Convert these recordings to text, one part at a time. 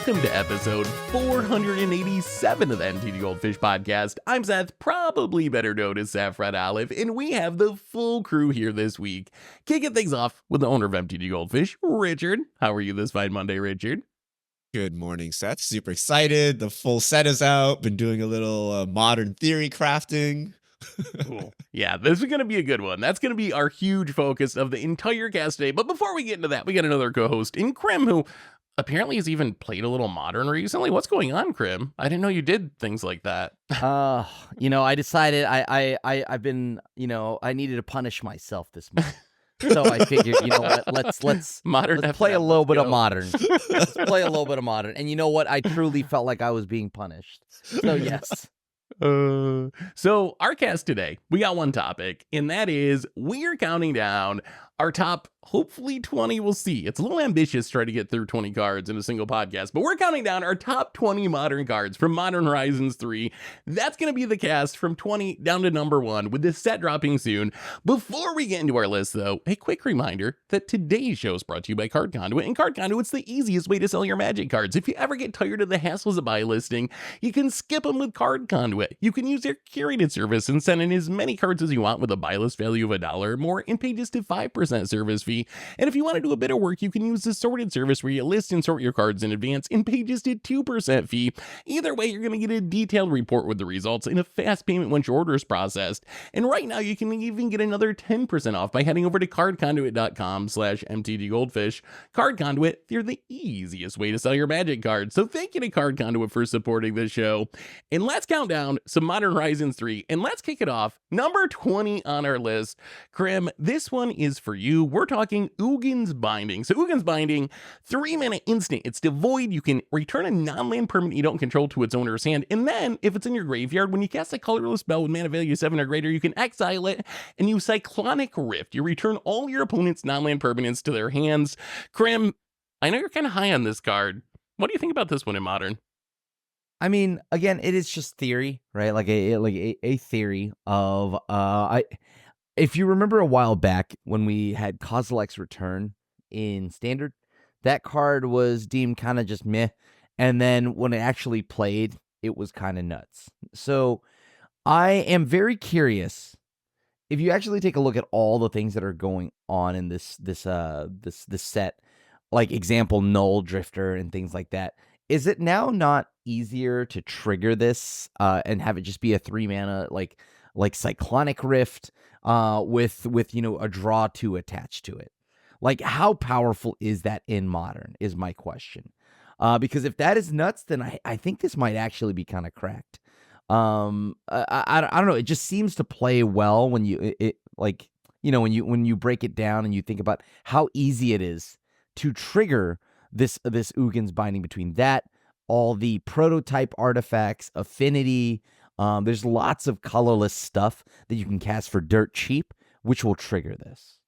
welcome to episode 487 of the MTGGoldfish podcast. I'm Seth, probably better known as Saffron Olive, and we have the full crew here this week. Kicking things off with the owner of MTGGoldfish, Richard. How are you this fine Monday, Richard? Good morning, Seth. Super excited. The full set is out. Been doing a little modern theory crafting. Cool. Yeah, this is going to be a good one. That's going to be our huge focus of the entire cast today. But before we get into that, we got another co-host in Krim who apparently has even played a little Modern recently. What's going on, Krim? I didn't know you did things like that. I decided I've been, I needed to punish myself this month. So I figured, you know what, let's play a little bit of Modern. Let's play a little bit of Modern. And you know what? I truly felt like I was being punished. So yes. So our cast today, we got one topic, and that is we are counting down our top, hopefully 20, we'll see. It's a little ambitious to try to get through 20 cards in a single podcast, but we're counting down our top 20 Modern cards from Modern Horizons 3. That's going to be the cast from 20 down to number 1, with this set dropping soon. Before we get into our list, though, a quick reminder that today's show is brought to you by Card Conduit, and Card Conduit's the easiest way to sell your Magic cards. If you ever get tired of the hassles of buy listing, you can skip them with Card Conduit. You can use their curated service and send in as many cards as you want with a buy list value of $1 or more and pay just a 5% service fee. And if you want to do a bit of work, you can use the sorted service where you list and sort your cards in advance and pay just a 2% fee. Either way, you're going to get a detailed report with the results and a fast payment once your order is processed. And right now, you can even get another 10% off by heading over to cardconduit.com/MTGGoldfish. Card Conduit, they're the easiest way to sell your Magic cards. So thank you to Card Conduit for supporting this show. And let's count down some Modern Horizons 3, and let's kick it off. Number 20 on our list. Krim, this one is for you. We're talking Ugin's Binding. So Ugin's Binding, 3-mana instant. It's devoid. You can return a non-land permanent you don't control to its owner's hand, and then if it's in your graveyard, when you cast a colorless spell with mana value 7 or greater, you can exile it and use Cyclonic Rift. You return all your opponent's non-land permanents to their hands. Krim, I know you're kind of high on this card. What do you think about this one in Modern? I mean, again, it is just theory, right? Like a theory of if you remember a while back when we had Kozilek's Return in Standard, that card was deemed kind of just meh, and then when it actually played, it was kind of nuts. So I am very curious if you actually take a look at all the things that are going on in this set, like example Null Drifter and things like that. Is it now not easier to trigger this and have it just be a 3-mana like Cyclonic Rift with a draw 2 attached to it? Like, how powerful is that in Modern is my question. Because if that is nuts, then I think this might actually be kind of cracked. I don't know. It just seems to play well when when you break it down and you think about how easy it is to trigger this Ugin's Binding between that, all the prototype artifacts, affinity. There's lots of colorless stuff that you can cast for dirt cheap, which will trigger this.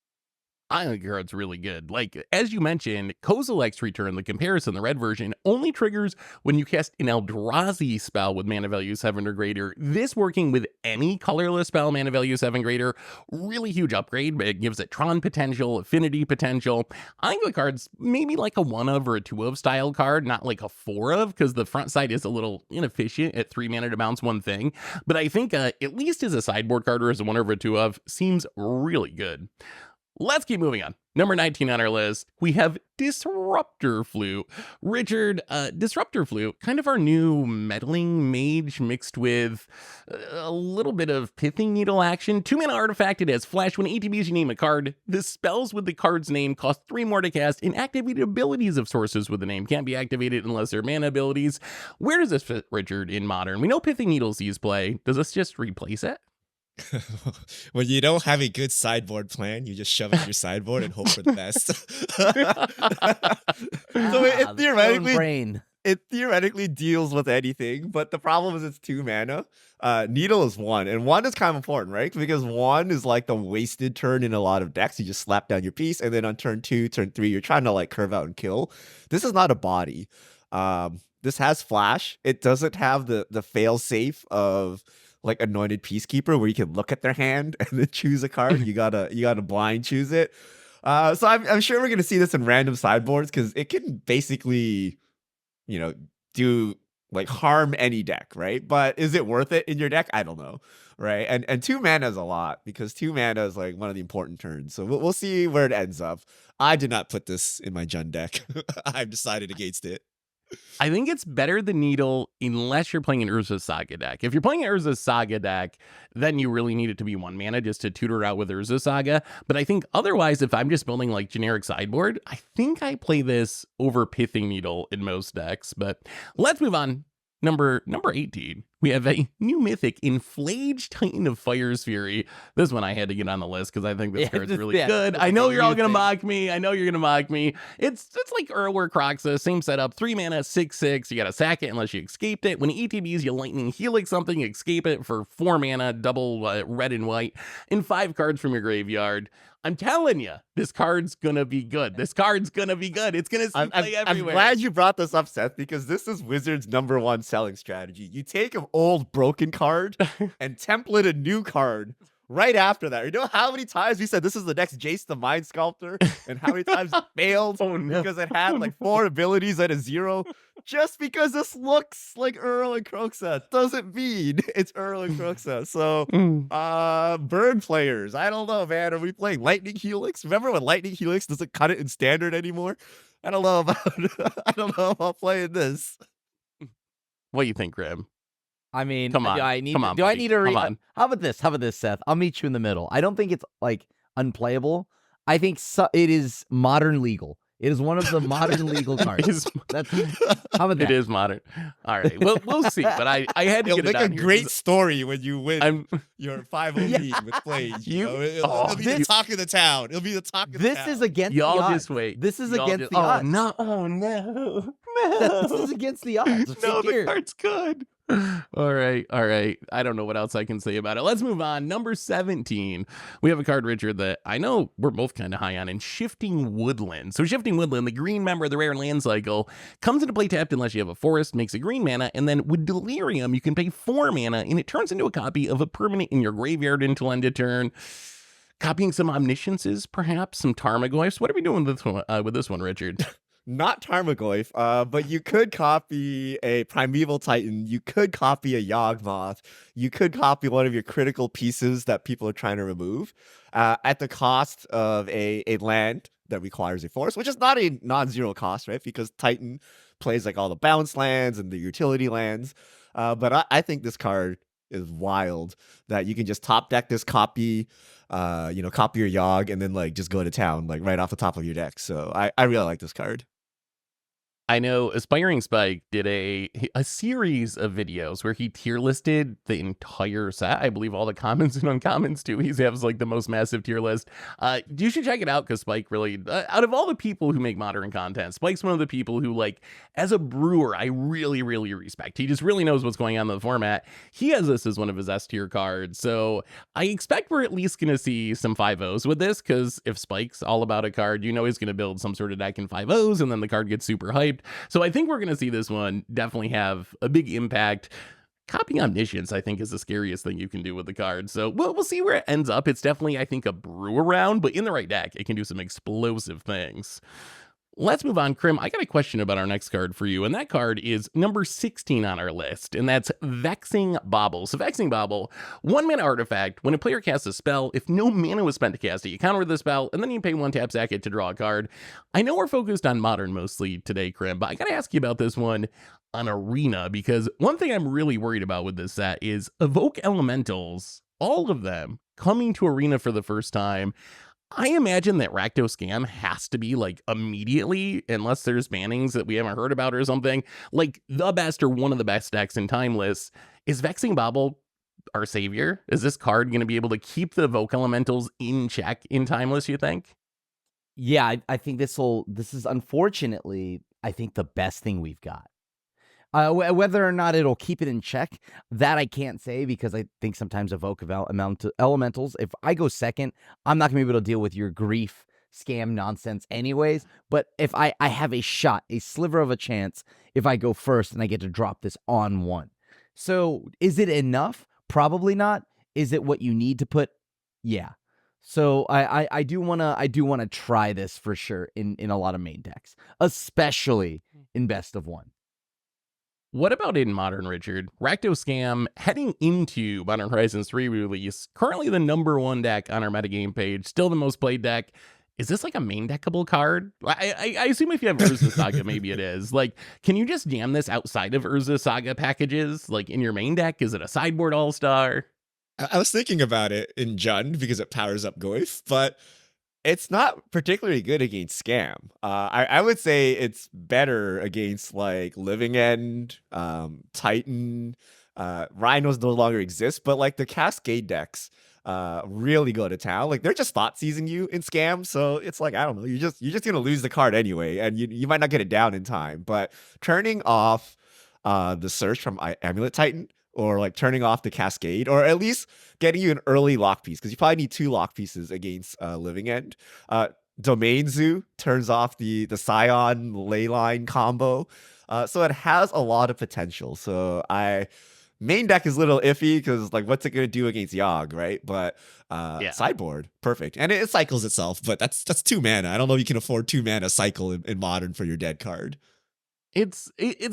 I think your card's really good. Like, as you mentioned, Kozilek's Return, the comparison, the red version, only triggers when you cast an Eldrazi spell with mana value 7 or greater. This working with any colorless spell, mana value 7 greater, really huge upgrade. It gives it Tron potential, affinity potential. I think the card's maybe like a 1 of or a 2 of style card, not like a 4 of, because the front side is a little inefficient at 3 mana to bounce one thing. But I think at least as a sideboard card or as a 1 of or a 2 of, seems really good. Let's keep moving on. Number 19 on our list, we have Disruptor Flute. Richard, Disruptor Flute, kind of our new meddling mage mixed with a little bit of Pithing Needle action. 2-mana artifact, it has flash. When ATBs, you name a card. The spells with the card's name cost 3 more to cast, and activated abilities of sources with the name can't be activated unless they're mana abilities. Where does this fit, Richard, in Modern? We know Pithing Needle sees play. Does this just replace it? When you don't have a good sideboard plan, you just shove it in your sideboard and hope for the best. So it theoretically deals with anything, but the problem is it's 2 mana. Needle is 1, and 1 is kind of important, right? Because 1 is like the wasted turn in a lot of decks. You just slap down your piece, and then on turn 2, turn 3, you're trying to like curve out and kill. This is not a body. This has flash. It doesn't have the fail safe of like Anointed Peacekeeper, where you can look at their hand and then choose a card. You gotta blind choose it. So I'm sure we're gonna see this in random sideboards because it can basically do like harm any deck, right? But is it worth it in your deck? I don't know, right? And 2 mana is a lot because 2 mana is like one of the important turns. So we'll see where it ends up. I did not put this in my Jund deck. I've decided against it. I think it's better than Needle unless you're playing an Urza Saga deck. If you're playing an Urza Saga deck, then you really need it to be 1 mana just to tutor out with Urza Saga. But I think otherwise, if I'm just building like generic sideboard, I think I play this over Pithing Needle in most decks. But let's move on. Number 18, we have a new mythic in Phlage, Titan of Fire's Fury. This one I had to get on the list because I think this card's really good. I know you're all gonna mock me. It's like Urwar Croxa, same setup, 3 mana, 6/6. You gotta sack it unless you escaped it. When it ETBs, you lightning helix something, escape it for 4 mana, double red and white, and 5 cards from your graveyard. I'm telling you, this card's gonna be good. It's gonna see play everywhere. I'm glad you brought this up, Seth, because this is Wizards' #1 selling strategy. You take an old broken card and template a new card right after that. You know how many times we said this is the next Jace the Mind Sculptor, and how many times it failed because it had like 4 abilities at a 0? Just because this looks like Earl and Croxa doesn't mean it's Earl and Croxa. So, Bird players, I don't know, man. Are we playing Lightning Helix? Remember when Lightning Helix doesn't cut it in Standard anymore? I don't know about playing this. What do you think, Grim? I mean, come on. Do I need to How about this, Seth? I'll meet you in the middle. I don't think it's like unplayable. I think it is modern legal. It is one of the modern legal cards. How about that? It is modern. All right. Well, we'll see. But I had to get it It'll make a great story when you win your 5-0 with Phlage. It'll be the talk of the town. It'll be the talk of the town. This is against the odds. Y'all just wait. This is against the odds. No. Oh, no. This is against the odds. No, the card's good. All right. I don't know what else I can say about it. Let's move on. Number 17. We have a card, Richard, that I know we're both kind of high on, in Shifting Woodland. So Shifting Woodland, the green member of the rare land cycle, comes into play tapped unless you have a forest, makes a green mana, and then with Delirium, you can pay 4 mana, and it turns into a copy of a permanent in your graveyard until end of turn. Copying some Omnisciences, perhaps, some Tarmogoyfs. What are we doing with this one, Richard? Not Tarmogoyf, but you could copy a Primeval Titan. You could copy a Yawgmoth. You could copy one of your critical pieces that people are trying to remove at the cost of a land that requires a forest, which is not a non-zero cost, right? Because Titan plays like all the bounce lands and the utility lands. But I think this card is wild, that you can just top deck this copy, copy your Yawg, and then like just go to town like right off the top of your deck. So I really like this card. I know Aspiring Spike did a series of videos where he tier listed the entire set. I believe all the commons and uncommons too. He has like the most massive tier list. You should check it out, because Spike really, out of all the people who make modern content, Spike's one of the people who, like, as a brewer, I really, really respect. He just really knows what's going on in the format. He has this as one of his S tier cards. So I expect we're at least going to see some 5-0s with this, because if Spike's all about a card, he's going to build some sort of deck in 5-0s, and then the card gets super hyped. So I think we're going to see this one definitely have a big impact. Copying Omniscience, I think, is the scariest thing you can do with the card. So we'll see where it ends up. It's definitely, I think, a brew around, but in the right deck, it can do some explosive things. Let's move on. Krim, I got a question about our next card for you, and that card is number 16 on our list, and that's Vexing Bauble. So Vexing Bauble, 1 mana artifact. When a player casts a spell, if no mana was spent to cast it, you counter the spell, and then you pay 1 tap, sack it to draw a card. I know we're focused on Modern mostly today, Krim, but I gotta ask you about this one on Arena, because one thing I'm really worried about with this set is Evoke Elementals, all of them, coming to Arena for the first time. I imagine that Rakdos Scam has to be, like, immediately, unless there's bannings that we haven't heard about or something, like the best or one of the best decks in Timeless. Is Vexing Bauble our savior? Is this card going to be able to keep the Evoke Elementals in check in Timeless, you think? Yeah, I think this is unfortunately, I think, the best thing we've got. Whether or not it'll keep it in check, that I can't say, because I think sometimes Evoke Elementals, if I go second, I'm not going to be able to deal with your grief scam nonsense anyways. But if I have a shot, a sliver of a chance, if I go first and I get to drop this on 1. So is it enough? Probably not. Is it what you need to put? Yeah. So I do want to try this for sure in a lot of main decks, especially in best of 1. What about in Modern, Richard? Rakdos Scam, heading into Modern Horizons 3 release, currently the #1 deck on our metagame page, still the most played deck. Is this like a main deckable card? I assume if you have Urza Saga, maybe it is. Like, can you just jam this outside of Urza Saga packages? Like in your main deck? Is it a sideboard all-star? I was thinking about it in Jund because it powers up Goyf, but it's not particularly good against Scam. I would say it's better against like Living End, Titan. Rhinos no longer exist, but like the Cascade decks really go to town. Like they're just thought seizing you in Scam, so it's like I don't know. You're just gonna lose the card anyway, and you might not get it down in time. But turning off the search from Amulet Titan, or like turning off the Cascade, or at least getting you an early lock piece, because you probably need 2 lock pieces against Living End. Domain Zoo turns off the Scion Leyline combo. So it has a lot of potential. So main deck is a little iffy because like what's it gonna do against Yogg, right? But sideboard, perfect. And it cycles itself, but that's 2 mana. I don't know if you can afford 2 mana cycle in Modern for your dead card. It's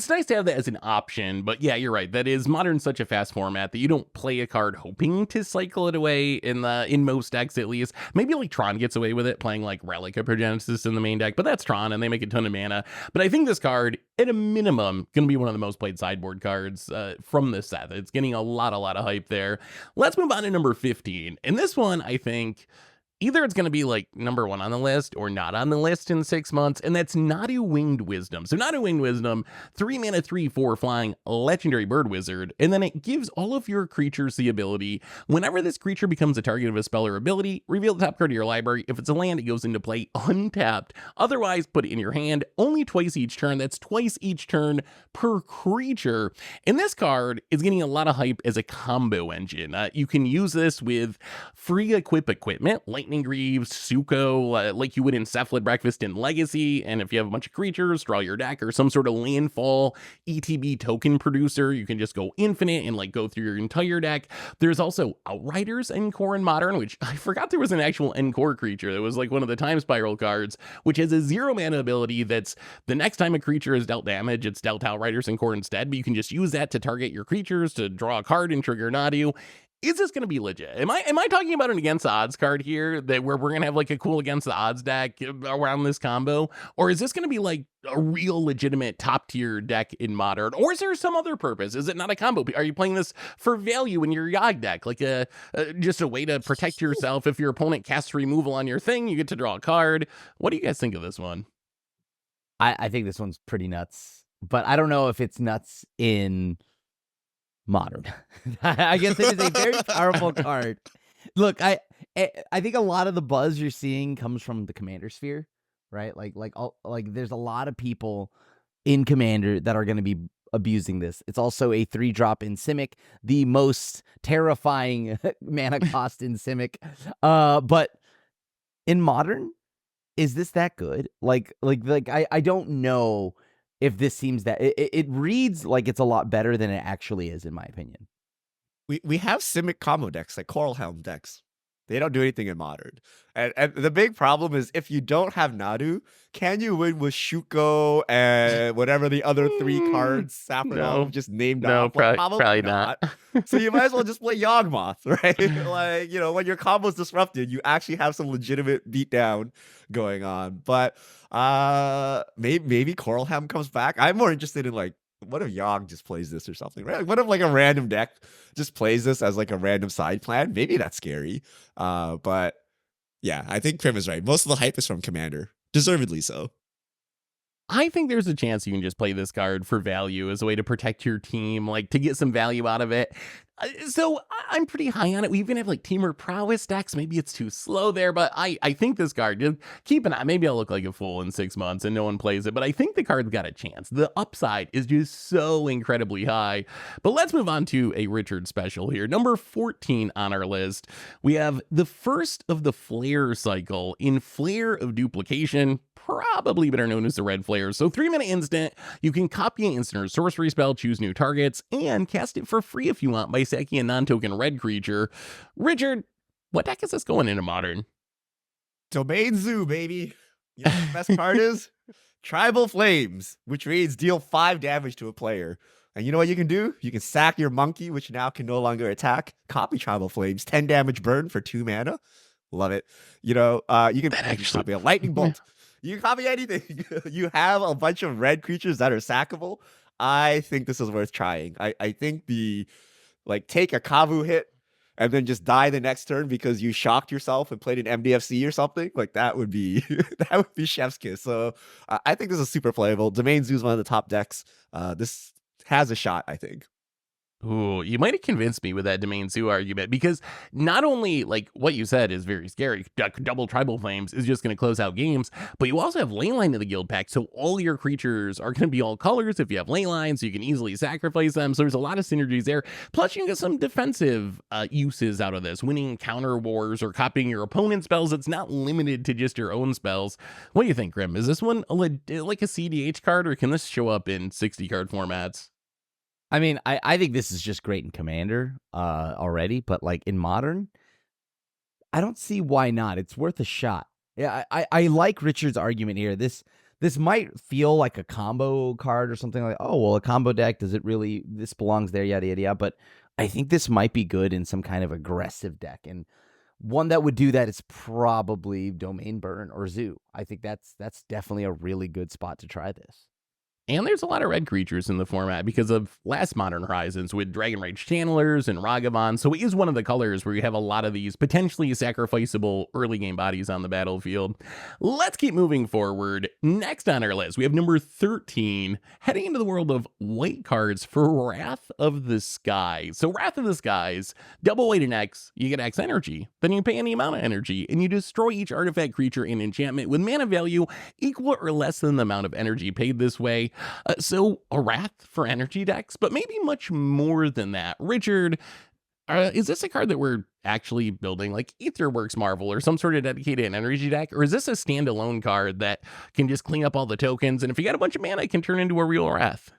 nice to have that as an option, but yeah, you're right. That is Modern such a fast format that you don't play a card hoping to cycle it away in most decks at least. Maybe like Tron gets away with it playing like Relic of Progenesis in the main deck, but that's Tron and they make a ton of mana. But I think this card, at a minimum, gonna be one of the most played sideboard cards from this set. It's getting a lot of hype there. Let's move on to number 15. And this one, I think, either it's going to be like #1 on the list or not on the list in 6 months, and that's Nadu Winged Wisdom. So Nadu Winged Wisdom, 3 mana, 3/4 flying legendary bird wizard, and then it gives all of your creatures the ability, whenever this creature becomes a target of a spell or ability, reveal the top card of your library. If it's a land, it goes into play untapped. Otherwise, put it in your hand only twice each turn. That's twice each turn per creature. And this card is getting a lot of hype as a combo engine. You can use this with free equipment, Lightning Greaves, Suko, like you would in Cephalid Breakfast in Legacy, and if you have a bunch of creatures, draw your deck, or some sort of landfall ETB token producer, you can just go infinite and like go through your entire deck. There's also Outriders Encore in Modern, which I forgot there was an actual Encore creature that was like one of the Time Spiral cards, which has a 0 mana ability that's the next time a creature is dealt damage, it's dealt Outriders Encore instead, but you can just use that to target your creatures to draw a card and trigger Nadu. Is this going to be legit? Am I talking about an against the odds card here that where we're going to have like a cool against the odds deck around this combo? Or is this going to be like a real legitimate top tier deck in Modern? Or is there some other purpose? Is it not a combo? Are you playing this for value in your Yogg deck? Like just a way to protect yourself. If your opponent casts removal on your thing, you get to draw a card. What do you guys think of this one? I think this one's pretty nuts, but I don't know if it's nuts in Modern. I guess it is a very powerful card. Look, I think a lot of the buzz you're seeing comes from the Commander sphere, right? Like there's a lot of people in Commander that are going to be abusing this. It's also a 3-drop in Simic, the most terrifying mana cost in Simic. But in Modern, is this that good? Like I don't know if this seems that it reads like it's a lot better than it actually is, in my opinion. We have Simic combo decks, like Coral Helm decks. They don't do anything in Modern. And the big problem is if you don't have Nadu, can you win with Shuko and whatever the other 3 cards Saffron just named off? Like, probably not. So you might as well just play Yawgmoth, right? Like, you know, when your combo's disrupted, you actually have some legitimate beatdown going on. But maybe Coral Helm comes back. I'm more interested in like, what if Yogg just plays this or something, right? Like, what if like a random deck just plays this as like a random side plan? Maybe that's scary. But yeah, I think Prim is right. Most of the hype is from Commander, deservedly so. I think there's a chance you can just play this card for value as a way to protect your team, like to get some value out of it. So I'm pretty high on it. We even have like Teamer Prowess decks. Maybe it's too slow there, but I think this card, just keep an eye. Maybe I'll look like a fool in 6 months and no one plays it, but I think the card's got a chance. The upside is just so incredibly high. But let's move on to a Richard special here. Number 14 on our list. We have the first of the Flare cycle in Flare of Duplication, probably better known as the Red Flare. So 3-minute instant, you can copy an instant or sorcery spell, choose new targets, and cast it for free if you want by sacking a non-token red creature. Richard, what deck is this going into Modern? Domain Zoo, baby. You know what the best card is? Tribal Flames, which reads deal 5 damage to a player. And you know what you can do? You can sack your monkey, which now can no longer attack. Copy Tribal Flames, 10 damage burn for 2 mana. Love it. You know, you can copy a lightning bolt. You can copy anything. You have a bunch of red creatures that are sackable. I think this is worth trying. I think take a Kavu hit and then just die the next turn because you shocked yourself and played an MDFC or something, like that would be that would be chef's kiss. So I think this is super playable. Domain Zoo is one of the top decks. This has a shot, I think. Ooh, you might have convinced me with that Domain Zoo argument, because not only, like, what you said is very scary, double Tribal Flames is just going to close out games, but you also have Leyline in the guild pack, so all your creatures are going to be all colors. If you have Leyline, so you can easily sacrifice them, so there's a lot of synergies there. Plus, you can get some defensive uses out of this, winning counter wars or copying your opponent's spells. It's not limited to just your own spells. What do you think, Grim? Is this one like a CDH card, or can this show up in 60-card formats? I mean, I think this is just great in Commander already, but like in Modern, I don't see why not. It's worth a shot. Yeah, I like Richard's argument here. This might feel like a combo card or something like, oh, well, a combo deck, does it really, this belongs there, yada, yada, yada. But I think this might be good in some kind of aggressive deck. And one that would do that is probably Domain Burn or Zoo. I think that's definitely a really good spot to try this. And there's a lot of red creatures in the format because of last Modern Horizons with Dragon Rage Channelers and Ragavan, so it is one of the colors where you have a lot of these potentially sacrificable early game bodies on the battlefield. Let's keep moving forward. Next on our list, we have number 13, heading into the world of white cards for Wrath of the Skies. So Wrath of the Skies, double white and X, you get X energy, then you pay any amount of energy, and you destroy each artifact, creature, and enchantment with mana value equal or less than the amount of energy paid this way. So a Wrath for energy decks, but maybe much more than that. Richard, is this a card that we're actually building like Aetherworks Marvel or some sort of dedicated energy deck? Or is this a standalone card that can just clean up all the tokens, and if you got a bunch of mana, it can turn into a real Wrath?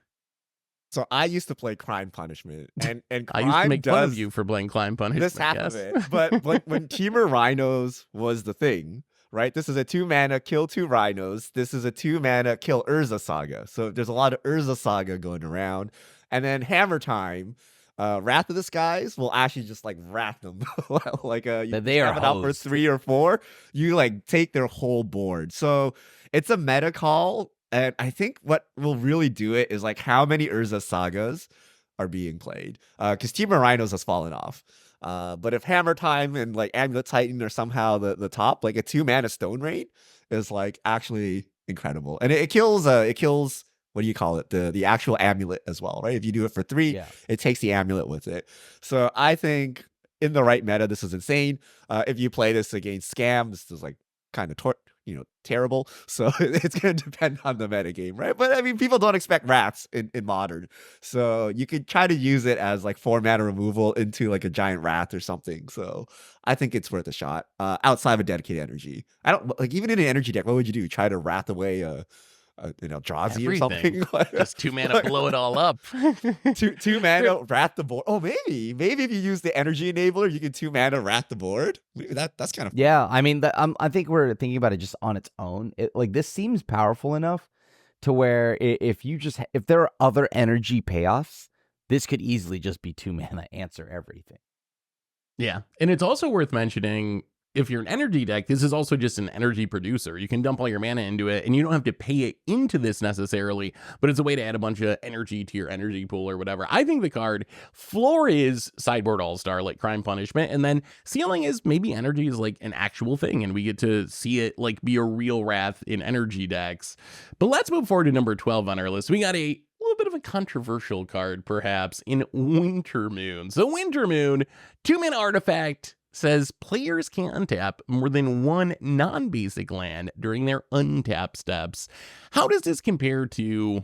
So I used to play Crime Punishment, and I used to make fun of you for playing Crime Punishment. This half of it, but when Temur Rhinos was the thing, right? This is a 2-mana kill 2 rhinos. This is a 2-mana kill Urza Saga. So there's a lot of Urza Saga going around. And then Hammer Time, Wrath of the Skies will actually just like wrath them. Like you they are have it out for 3 or 4. You like take their whole board. So it's a meta call. And I think what will really do it is like how many Urza Sagas are being played. Because Temur Rhinos has fallen off. But if Hammer Time and like Amulet Titan are somehow the top, like a 2-mana Stone Rain is like actually incredible. And it kills what do you call it? The actual amulet as well, right? If you do it for 3, it takes the amulet with it. So I think in the right meta, this is insane. If you play this against Scam, this is like kind of terrible. So it's going to depend on the meta game, right? But I mean, people don't expect rats in Modern. So you could try to use it as like 4-mana removal into like a giant wrath or something. So I think it's worth a shot outside of a dedicated energy. I don't like, even in an energy deck, what would you do? Try to wrath away Eldrazi or something? Just 2 mana, blow it all up. 2 mana, wrath the board. Oh, maybe if you use the energy enabler, you can 2 mana wrath the board. Maybe that's kind of fun. Yeah. I mean, I think we're thinking about it just on its own. Like this seems powerful enough to where if there are other energy payoffs, this could easily just be 2 mana answer everything. Yeah, and it's also worth mentioning, if you're an energy deck, this is also just an energy producer. You can dump all your mana into it, and you don't have to pay it into this necessarily, but it's a way to add a bunch of energy to your energy pool or whatever. I think the card floor is sideboard all-star, like Crime Punishment, and then ceiling is maybe energy is like an actual thing, and we get to see it like be a real Wrath in energy decks. But let's move forward to number 12 on our list. We got a little bit of a controversial card, perhaps, in Wintermoon. So Wintermoon, 2-mana artifact, says players can untap more than 1 non-basic land during their untap steps. How does this compare to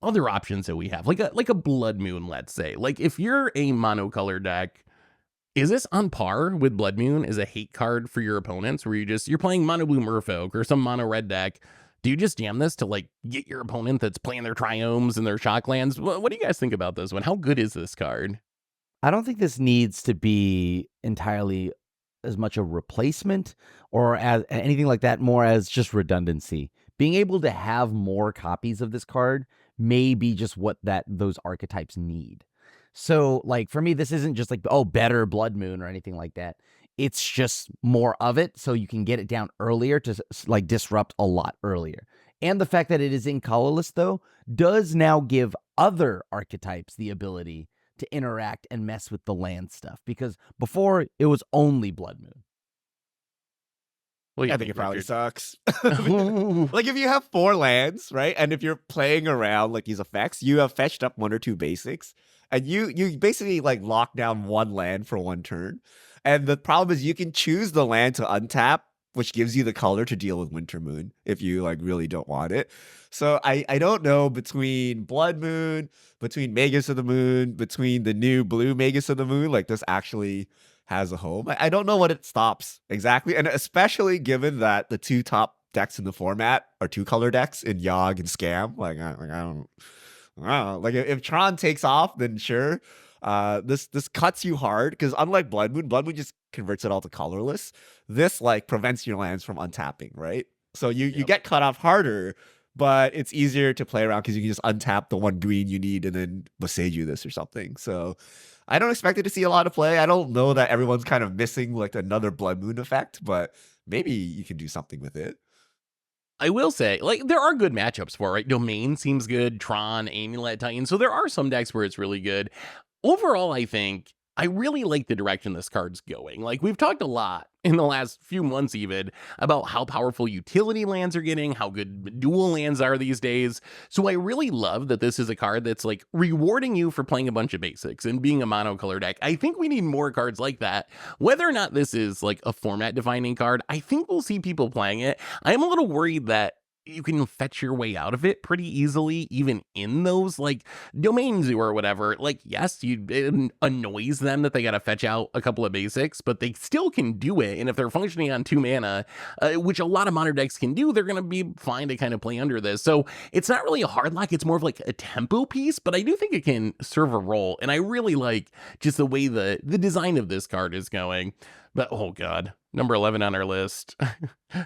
other options that we have? Like a Blood Moon, let's say. Like if you're a monocolor deck, is this on par with Blood Moon as a hate card for your opponents, where you're playing Mono Blue Merfolk or some mono red deck? Do you just jam this to like get your opponent that's playing their Triomes and their Shocklands? What do you guys think about this one? How good is this card? I don't think this needs to be entirely as much a replacement or as anything like that, more as just redundancy. Being able to have more copies of this card may be just what those archetypes need. So, like, for me, this isn't just like, oh, better Blood Moon or anything like that. It's just more of it, so you can get it down earlier to, like, disrupt a lot earlier. And the fact that it is in colorless, though, does now give other archetypes the ability to interact and mess with the land stuff. Because before, it was only Blood Moon. I think it probably sucks. Like, if you have 4 lands, right, and if you're playing around like these effects, you have fetched up 1 or 2 basics, and you basically like lock down 1 land for 1 turn. And the problem is you can choose the land to untap, which gives you the color to deal with Winter Moon if you like really don't want it. So I don't know, between Blood Moon, between Magus of the Moon, between the new blue Magus of the Moon, like this actually has a home. I don't know what it stops exactly. And especially given that the 2 top decks in the format are 2-color decks in Yogg and Scam. Like, I don't know. Like, if Tron takes off, then sure. This cuts you hard, because unlike Blood Moon just converts it all to colorless. This like prevents your lands from untapping, right? So you get cut off harder, but it's easier to play around because you can just untap the 1 green you need and then Boseiju this or something. So I don't expect it to see a lot of play. I don't know that everyone's kind of missing like another Blood Moon effect, but maybe you can do something with it. I will say, like, there are good matchups for it, right? Domain seems good, Tron, Amulet, Titan. So there are some decks where it's really good. Overall, I think I really like the direction this card's going. Like, we've talked a lot in the last few months even about how powerful utility lands are getting, how good dual lands are these days. So I really love that this is a card that's like rewarding you for playing a bunch of basics and being a monocolor deck. I think we need more cards like that. Whether or not this is like a format defining card, I think we'll see people playing it. I'm a little worried that you can fetch your way out of it pretty easily, even in those like domains or whatever. Like, yes, it annoys them that they got to fetch out a couple of basics, but they still can do it. And if they're functioning on 2 mana, which a lot of modern decks can do, they're going to be fine to kind of play under this. So it's not really a hard lock. It's more of like a tempo piece, but I do think it can serve a role. And I really like just the way the design of this card is going. But oh God, number 11 on our list.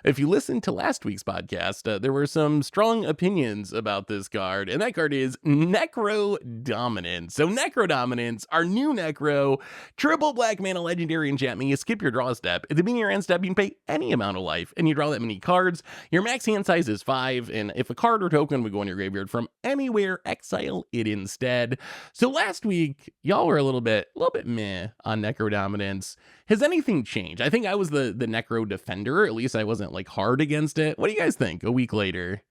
If you listened to last week's podcast, there were some strong opinions about this card, and that card is Necrodominance. So Necrodominance, our new Necro, triple black mana legendary enchantment. You skip your draw step. At the beginning of your end step, you can pay any amount of life, and you draw that many cards. Your max hand size is 5, and if a card or token would go in your graveyard from anywhere, exile it instead. So last week, y'all were a little bit meh on Necrodominance. Has anything changed? I think I was the Necro defender. At least I wasn't like hard against it. What do you guys think a week later?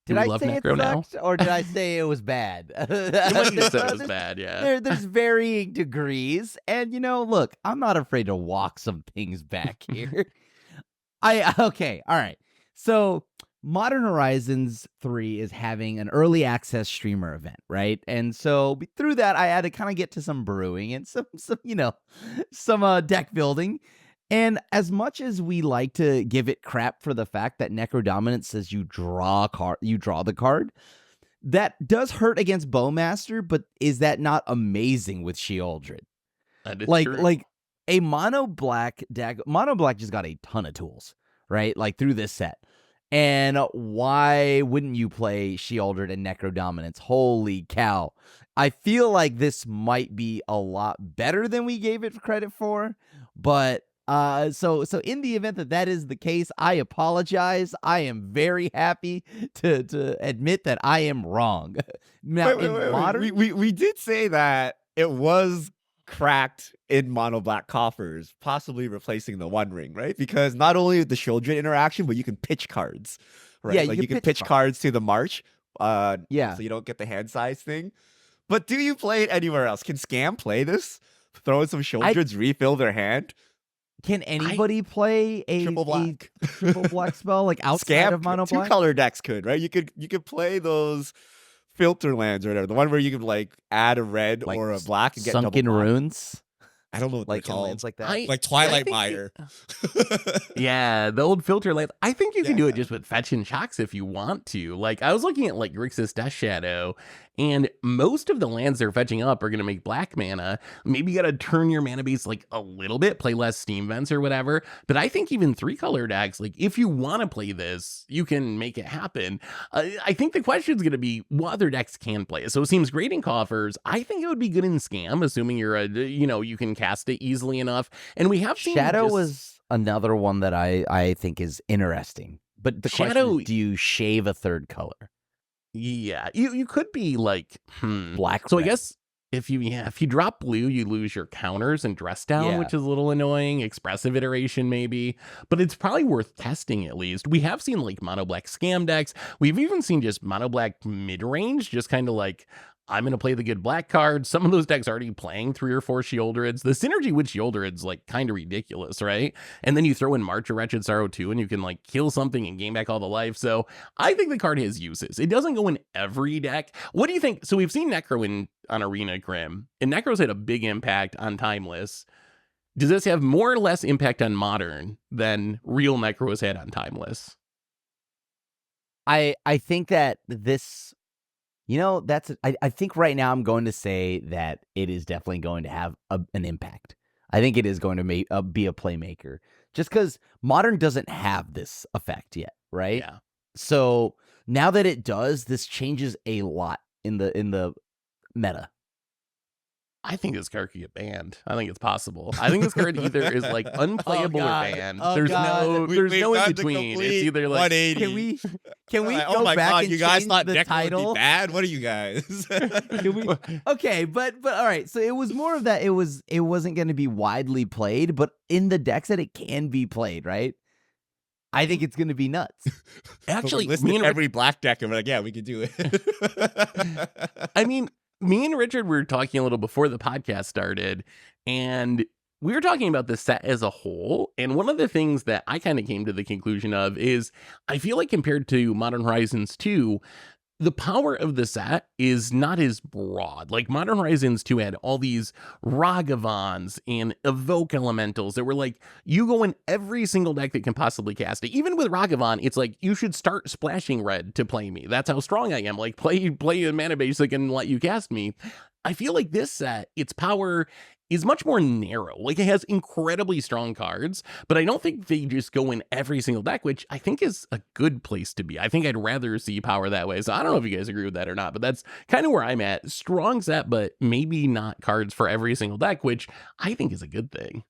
Did I say Necro it sucked, now? Or did I say it was bad? You might have said it was bad, yeah. There's varying degrees. And, you know, look, I'm not afraid to walk some things back here. Okay, all right. So Modern Horizons 3 is having an early access streamer event, right? And so through that, I had to kind of get to some brewing and some deck building. And as much as we like to give it crap for the fact that Necrodominance says you draw the card, that does hurt against Bowmaster, but is that not amazing with Sheoldred? That is true. Like a mono black deck, mono black just got a ton of tools, right? Like through this set. And why wouldn't you play Sheoldred and Necrodominance? Holy cow. I feel like this might be a lot better than we gave it credit for, but so in the event that is the case, I apologize. I am very happy to admit that I am wrong. Now, we did say that it was cracked in mono black coffers, possibly replacing the One Ring, right? Because not only the Sheoldred interaction, but you can pitch cards, right? Yeah, like you can pitch cards to the March. So yeah, you don't get the hand size thing. But do you play it anywhere else? Can Scam play this? Throw in some Sheoldreds, refill their hand. Can anybody play a triple black spell like outside of mono black? 2-color decks could, right? You could play those filter lands or whatever. The one where you can like add a red like or a black and get Sunken Runes. I don't know what like they're called. Lands like that. Like Twilight Mire. Yeah, the old filter lands. I think you can do it just with fetch and shocks if you want to. Like, I was looking at like Grixis Death Shadow, And most of the lands they're fetching up are going to make black mana. Maybe you got to turn your mana base like a little bit, play less Steam Vents or whatever. But I think even 3-color decks, like if you want to play this, you can make it happen. I think the question is going to be what other decks can play. So it seems great in Coffers. I think it would be good in Scam, assuming you're you can cast it easily enough. And we have seen Shadow was another one that I think is interesting. But the question is, do you shave a third color? Yeah, you could be like black. So red. I guess if you drop blue, you lose your counters and dress down, which is a little annoying. Expressive iteration maybe, but it's probably worth testing at least. We have seen like mono black Scam decks. We've even seen just mono black mid range, just kind of like, I'm going to play the good black card. Some of those decks already playing 3 or 4 Shieldreds. The synergy with Shieldred's like kind of ridiculous, right? And then you throw in March of Wretched Sorrow too, and you can like kill something and gain back all the life. So I think the card has uses. It doesn't go in every deck. What do you think? So we've seen Necro on Arena Grim, and Necro's had a big impact on Timeless. Does this have more or less impact on Modern than real Necro has had on Timeless? I think that this... I think right now I'm going to say that it is definitely going to have an impact. I think it is going to be a playmaker, just because Modern doesn't have this effect yet, right? Yeah. So now that it does, this changes a lot in the meta. I think this card could get banned. I think it's possible. I think this card either is like unplayable or banned. There's no in between. It's either like 180. Can we oh go my back God, and you guys change thought the Necro title? would be bad? What are you guys? Okay, but all right. So it was more of that. It wasn't going to be widely played, but in the decks that it can be played, right? I think it's going to be nuts. Actually, me and every black deck, I'm like, yeah, we could do it. I mean, me and Richard were talking a little before the podcast started, and we were talking about the set as a whole. And one of the things that I kind of came to the conclusion of is I feel like compared to Modern Horizons 2, the power of the set is not as broad. Like Modern Horizons 2 had all these Ragavans and Evoke Elementals that were like, you go in every single deck that can possibly cast it. Even with Ragavan, it's like, you should start splashing red to play me. That's how strong I am. Like play a mana base that can let you cast me. I feel like this set, its power is much more narrow. Like it has incredibly strong cards, but I don't think they just go in every single deck, which I think is a good place to be. I think I'd rather see power that way. So I don't know if you guys agree with that or not, but that's kind of where I'm at. Strong set, but maybe not cards for every single deck, which I think is a good thing.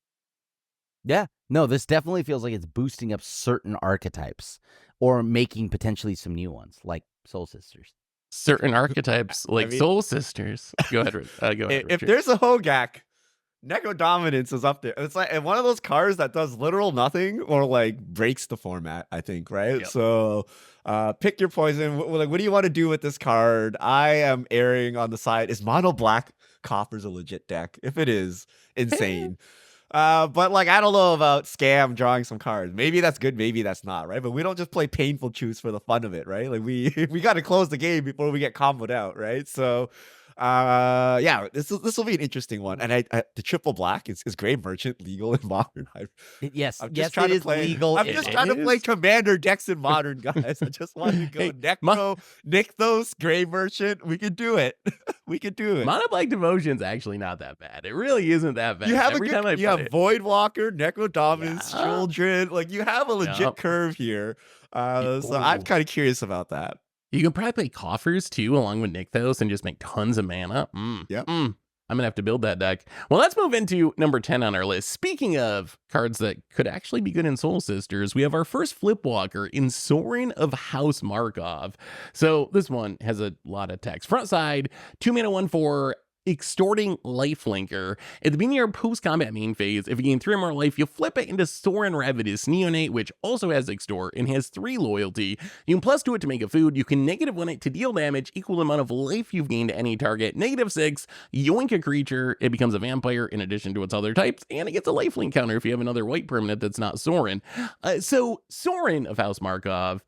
Yeah, no, this definitely feels like it's boosting up certain archetypes or making potentially some new ones like Soul Sisters. Certain archetypes like Soul Sisters. Go ahead, Richard. If there's a Hogak, Necrodominance is up there. It's like one of those cards that does literal nothing or like breaks the format, I think, right? Yep. So pick your poison. Like, what do you want to do with this card? I am erring on the side. Is mono black Coffers a legit deck? If it is, insane. But like, I don't know about Scam drawing some cards. Maybe that's good, maybe that's not, right? But we don't just play painful choose for the fun of it, right? Like we got to close the game before we get comboed out, right? So this will be an interesting one. And the triple black is Grave Merchant legal in Modern? Yes, I'm just trying to play legal. I'm just trying to play Commander decks in Modern, guys. I just want to go Necro, Nykthos, Grave Merchant. We could do it. We could do it. Mono Black Devotion's actually not that bad. It really isn't that bad. You have Every time I you have play it. Voidwalker, Necrodominance, Children. Like you have a legit curve here. So I'm kind of curious about that. You can probably play Coffers too, along with Nykthos, and just make tons of mana. I'm gonna have to build that deck. Well, let's move into number 10 on our list. Speaking of cards that could actually be good in Soul Sisters, we have our first Flipwalker in Sorin of House Markov. So this one has a lot of text. Front side, 2 mana 1/4. Extorting Lifelinker. At the beginning of your post-combat main phase, if you gain 3 or more life, you flip it into Sorin Ravidus Neonate, which also has Extort and has 3 loyalty. You can +2 it to make a food. You can -1 it to deal damage equal to the amount of life you've gained to any target. -6, yoink a creature. It becomes a vampire in addition to its other types, and it gets a lifelink counter if you have another white permanent that's not Sorin. So Sorin of House Markov,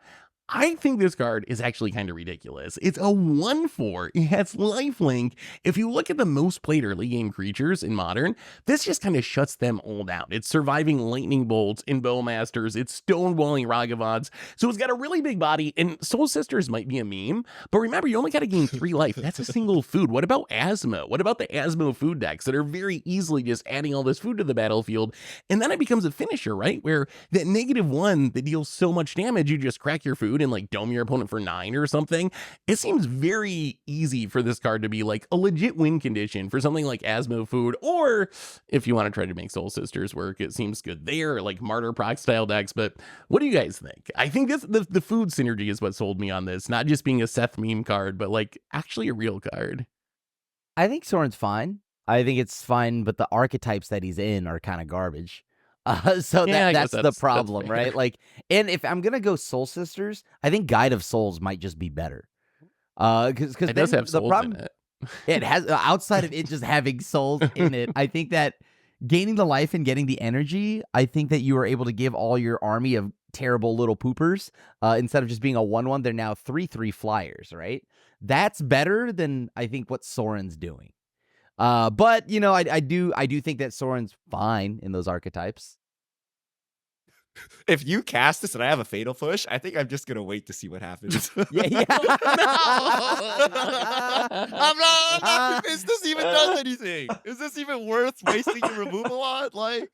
I think this card is actually kind of ridiculous. It's a 1/4. It has lifelink. If you look at the most played early game creatures in Modern, this just kind of shuts them all down. It's surviving Lightning Bolts and Bowmasters. It's stonewalling Ragavans. So it's got a really big body, and Soul Sisters might be a meme. But remember, you only got to gain 3 life. That's a single food. What about Asmo? What about the Asmo food decks that are very easily just adding all this food to the battlefield? And then it becomes a finisher, right? Where that -1 that deals so much damage, you just crack your food and like dome your opponent for 9 or something. It seems very easy for this card to be like a legit win condition for something like Asmo food, or if you want to try to make Soul Sisters work, it seems good there, like Martyr proc style decks. But what do you guys think? I think the food synergy is what sold me on this, not just being a Seth meme card, but like actually a real card. I think Sorin's fine. I think it's fine, but the archetypes that he's in are kind of garbage. So Yeah, I guess that's the that's problem, fair. right? Like, and if I'm gonna go Soul Sisters, I think Guide of Souls might just be better. Because It does have the souls problem in it. it has outside of it just having souls in it, I think that gaining the life and getting the energy, I think that you are able to give all your army of terrible little poopers instead of just being a 1/1, they're now 3/3 flyers, right? That's better than I think what Sorin's doing. But you know, I do think that Sorin's fine in those archetypes. If you cast this and I have a Fatal Push, I think I'm just gonna wait to see what happens. Yeah. I'm not convinced this even does anything. Is this even worth wasting your removal on? Like,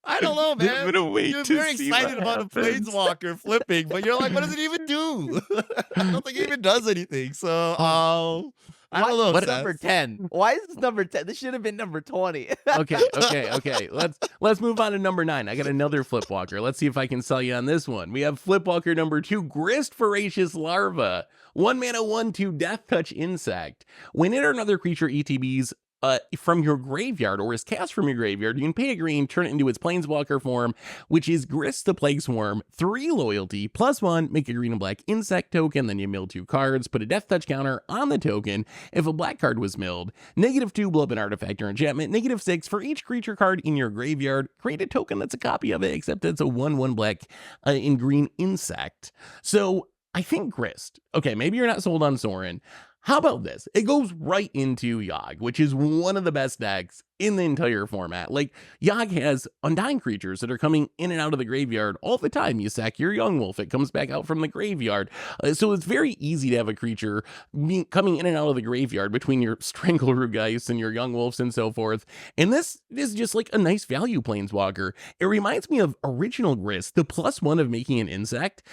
I don't know, man. I'm gonna wait You're to very see excited what about a happens. Planeswalker flipping, but you're like, what does it even do? I don't think it even does anything. So, I don't know. What's Seth. number 10? Why is this number 10? This should have been number 20. Okay. Let's move on to number 9. I got another Flipwalker. Let's see if I can sell you on this one. We have Flipwalker number 2, Grist Voracious Larva. 1 mana, 1/2 Death Touch Insect. When it or another creature ETBs from your graveyard or is cast from your graveyard, you can pay a green, turn it into its Planeswalker form, which is Grist the Plague Swarm, 3 loyalty, +1, make a green and black insect token, then you mill 2 cards, put a death touch counter on the token. If a black card was milled, -2, blow up an artifact or enchantment, -6, for each creature card in your graveyard, create a token that's a copy of it, except it's a 1/1 black in green insect. So I think Grist. Okay, maybe you're not sold on Sorin. How about this? It goes right into Yogg, which is one of the best decks in the entire format. Like, Yogg has undying creatures that are coming in and out of the graveyard all the time. You sack your Young Wolf, it comes back out from the graveyard. So it's very easy to have a creature coming in and out of the graveyard between your Stranglergeist and your Young Wolves and so forth. And this is just like a nice value Planeswalker. It reminds me of original Grist, the +1 of making an insect,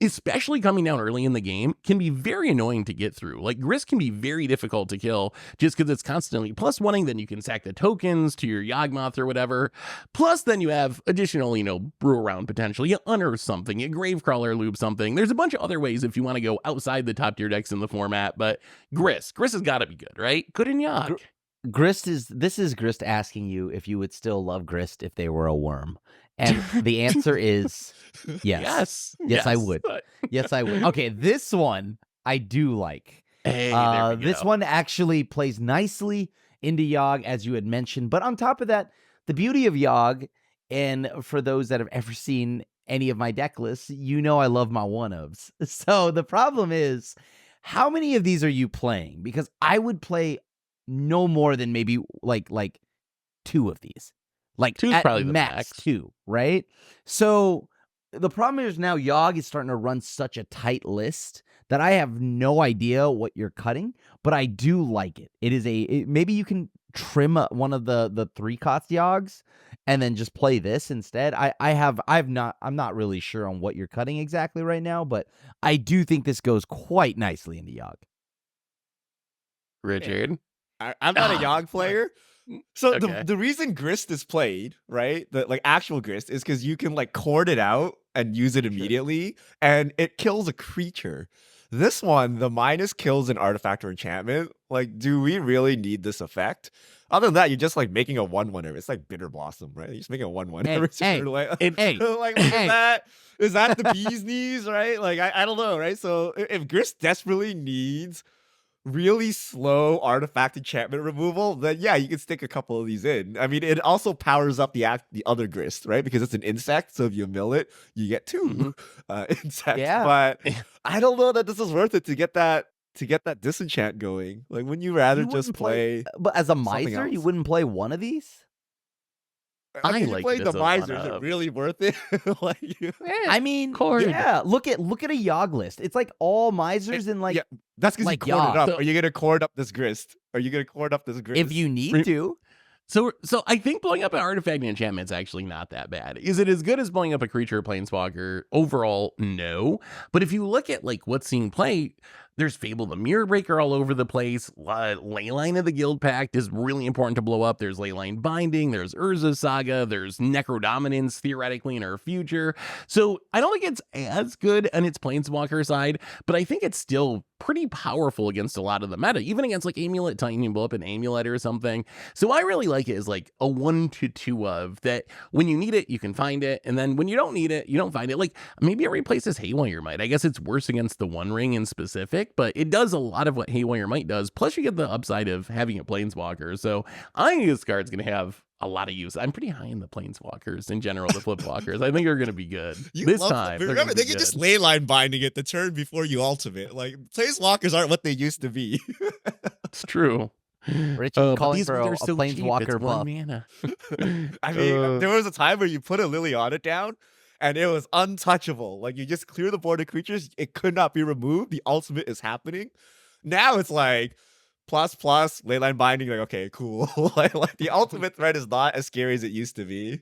especially coming down early in the game, can be very annoying to get through. Like, Grist can be very difficult to kill just because it's constantly +1ing, then you can sack the tokens to your Yawgmoth or whatever. Plus, then you have additional, brew around potential. You unearth something, you Gravecrawler loop something. There's a bunch of other ways if you want to go outside the top tier decks in the format, but Grist has got to be good, right? Good in Yogg. This is Grist asking you if you would still love Grist if they were a worm. And the answer is yes. Yes, I would. Yes, I would. Okay, this one I do like. Hey, there we this go. one actually plays nicely into Yogg, as you had mentioned. But on top of that, the beauty of Yogg, and for those that have ever seen any of my deck lists, I love my one-ofs. So the problem is, how many of these are you playing? Because I would play no more than maybe like 2 of these. Like, Two's at probably the max max. 2, right? So the problem is now Yogg is starting to run such a tight list that I have no idea what you're cutting, but I do like it. It is maybe you can trim one of the 3-cost Yoggs and then just play this instead. I'm not really sure on what you're cutting exactly right now, but I do think this goes quite nicely into Yogg. Richard? I'm not a Yogg player. So Okay. the reason Grist is played, right? The actual Grist is because you can cord it out and use it immediately, and it kills a creature. This one, the minus kills an artifact or enchantment. Like, do we really need this effect? Other than that, you're just making a 1/1 every. It's like Bitter Blossom, right? You're just making a 1/1 every turn. Is that the bee's knees, right? Like, I don't know, right? So if Grist desperately needs really slow artifact enchantment removal, then yeah, you can stick a couple of these in. I mean, it also powers up the other Grist, right? Because it's an insect, so if you mill it, you get 2 insects. Yeah. But I don't know that this is worth it to get that disenchant going. Like, wouldn't you rather just wouldn't play? But as a something miser, you else? wouldn't play one of these? I mean, you like play it the as a miser. Is it one-up. really worth it? Like, I mean, Cord. yeah. Look at a Yogg list. It's like all misers and like yeah, that's because like you cord it up. So- Are you gonna cord up this Grist? Are you gonna cord up this Grist? if you need to. So I think blowing up an artifact and enchantment is actually not that bad. Is it as good as blowing up a creature or planeswalker? Overall, no. But if you look at like what's seeing play, there's Fable the Mirror Breaker all over the place. Leyline of the Guild Pact is really important to blow up. There's Leyline Binding. There's Urza Saga. There's Necrodominance theoretically in our future. So I don't think it's as good on its planeswalker side, but I think it's still pretty powerful against a lot of the meta, even against like Amulet Titan. You blow up an Amulet or something. So I really like it as like a 1 to 2 of that. When you need it, you can find it. And then when you don't need it, you don't find it. Like maybe it replaces Haywire Might. I guess it's worse against the One Ring in specific, but it does a lot of what Haywire Might does. Plus you get the upside of having a Planeswalker. So I think this card's going to have a lot of use. I'm pretty high in the Planeswalkers in general, the Flipwalkers. I think they're going to be good this time. Remember, they can just leyline binding it the turn before you ultimate. Like, Planeswalkers aren't what they used to be. It's true. Rich But calling these for ones a are so cheap. planeswalker It's 1 buff. mana. I mean, there was a time where you put a Liliana down and it was untouchable. Like, you just clear the board of creatures, it could not be removed. The ultimate is happening. Now it's like plus leyline binding. Like, okay, cool. like the ultimate threat is not as scary as it used to be.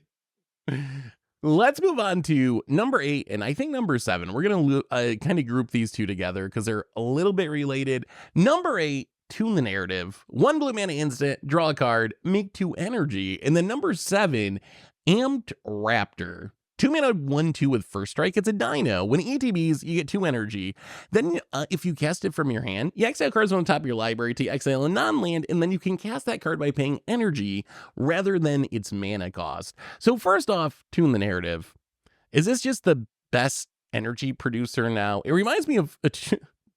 Let's move on to number 8 and I think number 7. We're going to kind of group these two together because they're a little bit related. Number 8, Tune the Narrative. 1 blue mana instant, draw a card, make 2 energy. And then number 7, Amped Raptor. 2 mana 1/2 with first strike. It's a dino. When it ETBs, you get 2 energy. Then if you cast it from your hand, you exile cards on the top of your library to exile a non-land, and then you can cast that card by paying energy rather than its mana cost. So first off, Tune the Narrative. Is this just the best energy producer now? It reminds me of a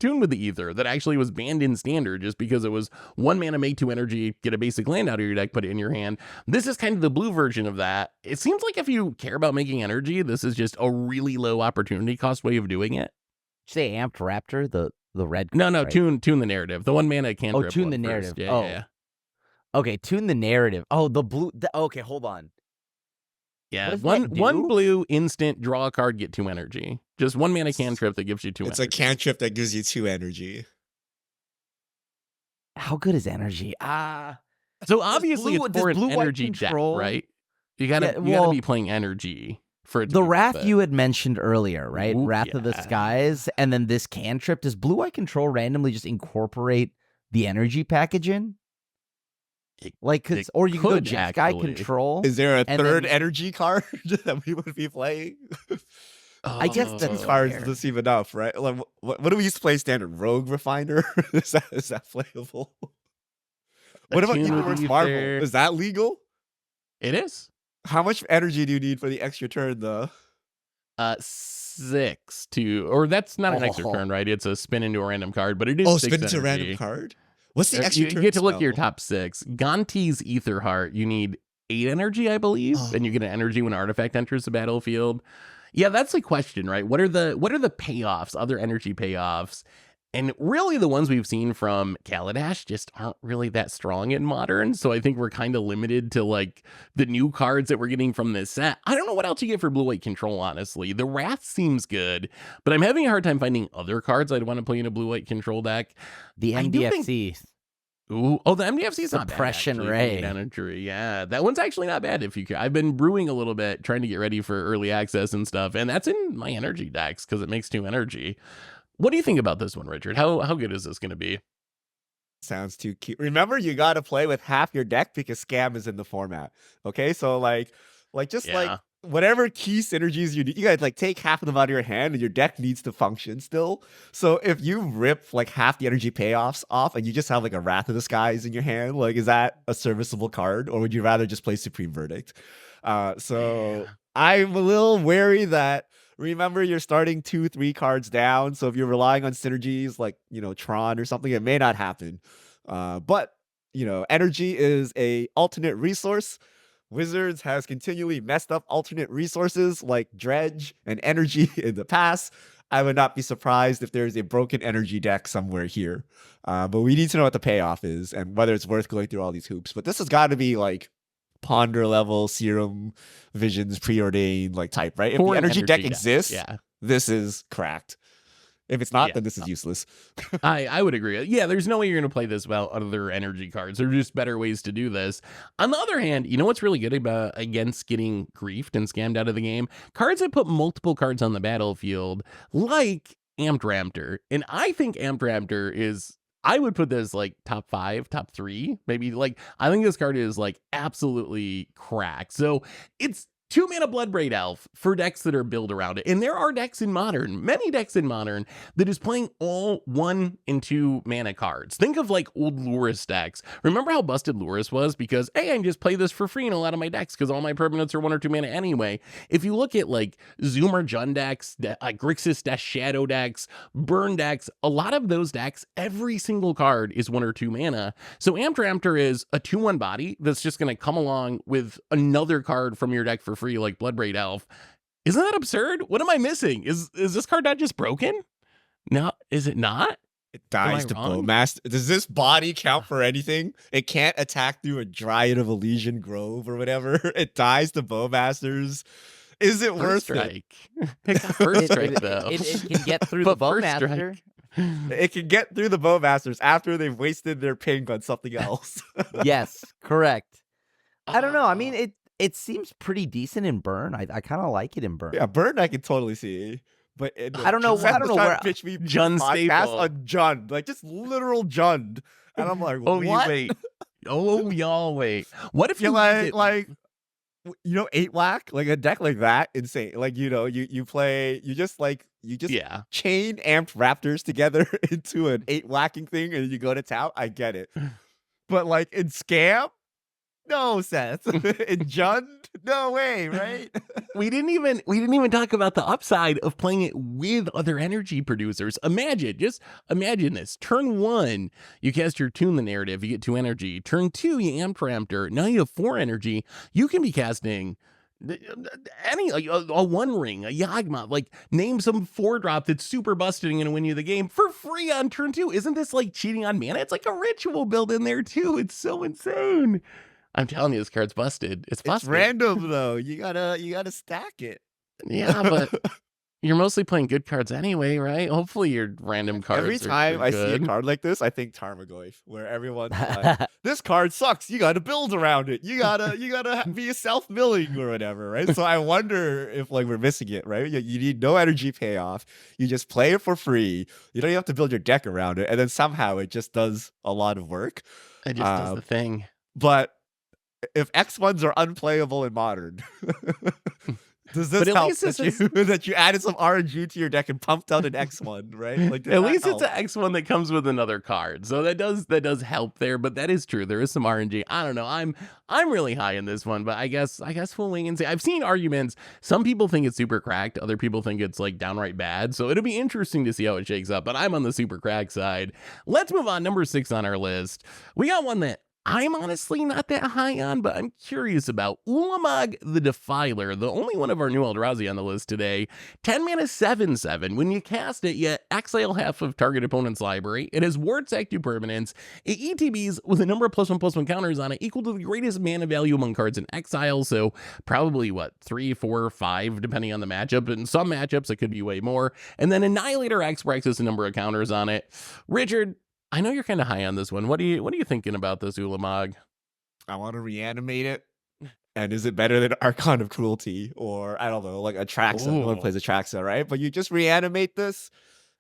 Tune with the Ether that actually was banned in Standard just because it was 1 mana, make 2 energy, get a basic land out of your deck, put it in your hand. This is kind of the blue version of that. It seems like if you care about making energy, this is just a really low opportunity cost way of doing it. Say Amped Raptor, the red card, No, right? Tune the Narrative. The 1 mana cantrip. Tune one the first. Narrative. Yeah, Oh. yeah. Okay, Tune the Narrative. Oh, the blue. Okay, hold on. Yeah, What does one that one do? blue instant, draw a card, get 2 energy. Just 1 mana cantrip that gives you 2 It's a energy. cantrip that gives you 2 energy. How good is energy? So obviously blue- it's does for an blue-white energy deck, control- right? You gotta Yeah, well, be playing energy for it to the be Wrath worth it. you had mentioned earlier, right? Ooh, Wrath of the yeah. Skies, and then this cantrip. Does Blue White Control randomly just incorporate the energy package in? Like, it or you could go could, Jet Sky actually. Control. Is there a And third then- energy card that we would be playing? I guess Two that's cards fair. doesn't seem enough, right? Like, what do we used to play standard? Rogue Refiner? is that playable? What about Tune Equinox with Marvel? Ether. Is that legal? It is. How much energy do you need for the extra turn, though? 6 to, or that's not an extra Oh. turn, right? It's a spin into a random card, but it is 6 spin into a random energy. card? What's the You extra turn? get to look at your spell? top 6. Gonti's Etherheart, you need 8 energy, I believe, Oh. and you get an energy when an artifact enters the battlefield. Yeah, that's the question, right? What are the payoffs, other energy payoffs? And really the ones we've seen from Kaladesh just aren't really that strong in Modern, so I think we're kind of limited to like the new cards that we're getting from this set. I don't know what else you get for Blue-White Control, honestly. The Wrath seems good, but I'm having a hard time finding other cards I'd want to play in a Blue-White Control deck. The I do think- MDFC. Ooh, oh, the MDFC is not bad. Suppression actually, Ray. for the energy. Yeah, that one's actually not bad. If you care. I've been brewing a little bit, trying to get ready for early access and stuff, and that's in my energy decks because it makes 2 energy. What do you think about this one, Richard? How good is this going to be? Sounds too cute. Remember, you got to play with half your deck because Scam is in the format. Okay, so like whatever key synergies you need, you gotta like take half of them out of your hand, and your deck needs to function still. So if you rip like half the energy payoffs off, and you just have like a Wrath of the Skies in your hand, like is that a serviceable card, or would you rather just play Supreme Verdict? So Yeah. I'm a little wary that remember you're starting 2-3 cards down. So if you're relying on synergies like, Tron or something, it may not happen. But, energy is a alternate resource. Wizards has continually messed up alternate resources like dredge and energy in the past. I would not be surprised if there's a broken energy deck somewhere here. But we need to know what the payoff is and whether it's worth going through all these hoops. But this has got to be like Ponder level, Serum, Visions, Preordained like type, right? If the energy deck exists, this is cracked. If it's not, then this is useless. I would agree. Yeah, there's no way you're going to play this without other energy cards. There are just better ways to do this. On the other hand, you know what's really good about against getting griefed and scammed out of the game? Cards that put multiple cards on the battlefield, like Amped Raptor. And I think Amped Raptor is... I would put this like top 5, top 3, maybe. Like, I think this card is like absolutely cracked. So it's 2-mana Bloodbraid Elf for decks that are built around it. And there are decks in Modern, many decks in Modern, that is playing all 1 and 2 mana cards. Think of like old Lurrus decks. Remember how busted Lurrus was? Because, hey, I can just play this for free in a lot of my decks because all my permanents are 1 or 2 mana anyway. If you look at like Zoomer Jun decks, Grixis Death Shadow decks, Burn decks, a lot of those decks, every single card is 1 or 2 mana. So Amped Raptor is a 2/1 body that's just going to come along with another card from your deck for free, like Bloodbraid Elf. Isn't that absurd? What am I missing? Is this card not just broken? No, is it not? It dies to Bowmaster. Does this body count for anything? It can't attack through a Dryad of Elysian Grove or whatever. It dies to Bowmasters. Is it worth it? It got first strike though. It can get through the Bowmaster. It can get through the Bowmasters after they've wasted their ping on something else. Yes, correct. I don't know. I mean, it seems pretty decent in Burn. I kind of like it in Burn. Yeah, Burn I can totally see. But I don't know where pitch me Jund staple on Jund, like just literal Jund, and I'm like, oh, what? you wait. Oh, y'all wait. What if you like 8 whack, like a deck like that, insane. Like you just chain Amped Raptors together into an 8 whacking thing, and you go to town. I get it, but like in Scam. No, Seth. In Jund? No way, right? we didn't even talk about the upside of playing it with other energy producers. Imagine this. Turn 1, you cast your Tune the Narrative, you get 2 energy. Turn 2, you Amped Raptor. Now you have 4 energy. You can be casting any a One Ring, a Yawgmoth, like name some 4-drop that's super busted and gonna win you the game for free on turn 2. Isn't this like cheating on mana? It's like a ritual build in there too. It's so insane. I'm telling you, this card's busted. It's busted. It's random though. You gotta stack it. Yeah, but you're mostly playing good cards anyway, right? Hopefully your random cards. Every time I see a card like this, I think Tarmogoyf, where everyone's like, this card sucks. You gotta build around it. You gotta be a self-milling or whatever, right? So I wonder if like we're missing it, right? You need no energy payoff. You just play it for free. You don't even have to build your deck around it, and then somehow it just does a lot of work. It just does the thing. But if X1s are unplayable in Modern, does this help that you added some RNG to your deck and pumped out an X1, right? Like at least it's an X1 that comes with another card, so that does help there. But that is true. There is some RNG. I don't know. I'm really high in this one, but I guess we'll wait and see. I've seen arguments. Some people think it's super cracked. Other people think it's like downright bad. So it'll be interesting to see how it shakes up. But I'm on the super cracked side. Let's move on. Number 6 on our list. We got one that I'm honestly not that high on, but I'm curious about Ulamog the Defiler, the only one of our new Eldrazi on the list today. 10 mana 7/7. When you cast it, you exile half of target opponent's library. It has Ward Sack 2 permanents. It ETBs with a number of +1/+1 counters on it equal to the greatest mana value among cards in exile. So probably 3, 4, 5, depending on the matchup. In some matchups, it could be way more. And then Annihilator X has a number of counters on it. Richard, I know you're kind of high on this one. What are you thinking about this Ulamog? I want to reanimate it. And is it better than Archon of Cruelty? Or, I don't know, like Atraxa. No one plays Atraxa, right? But you just reanimate this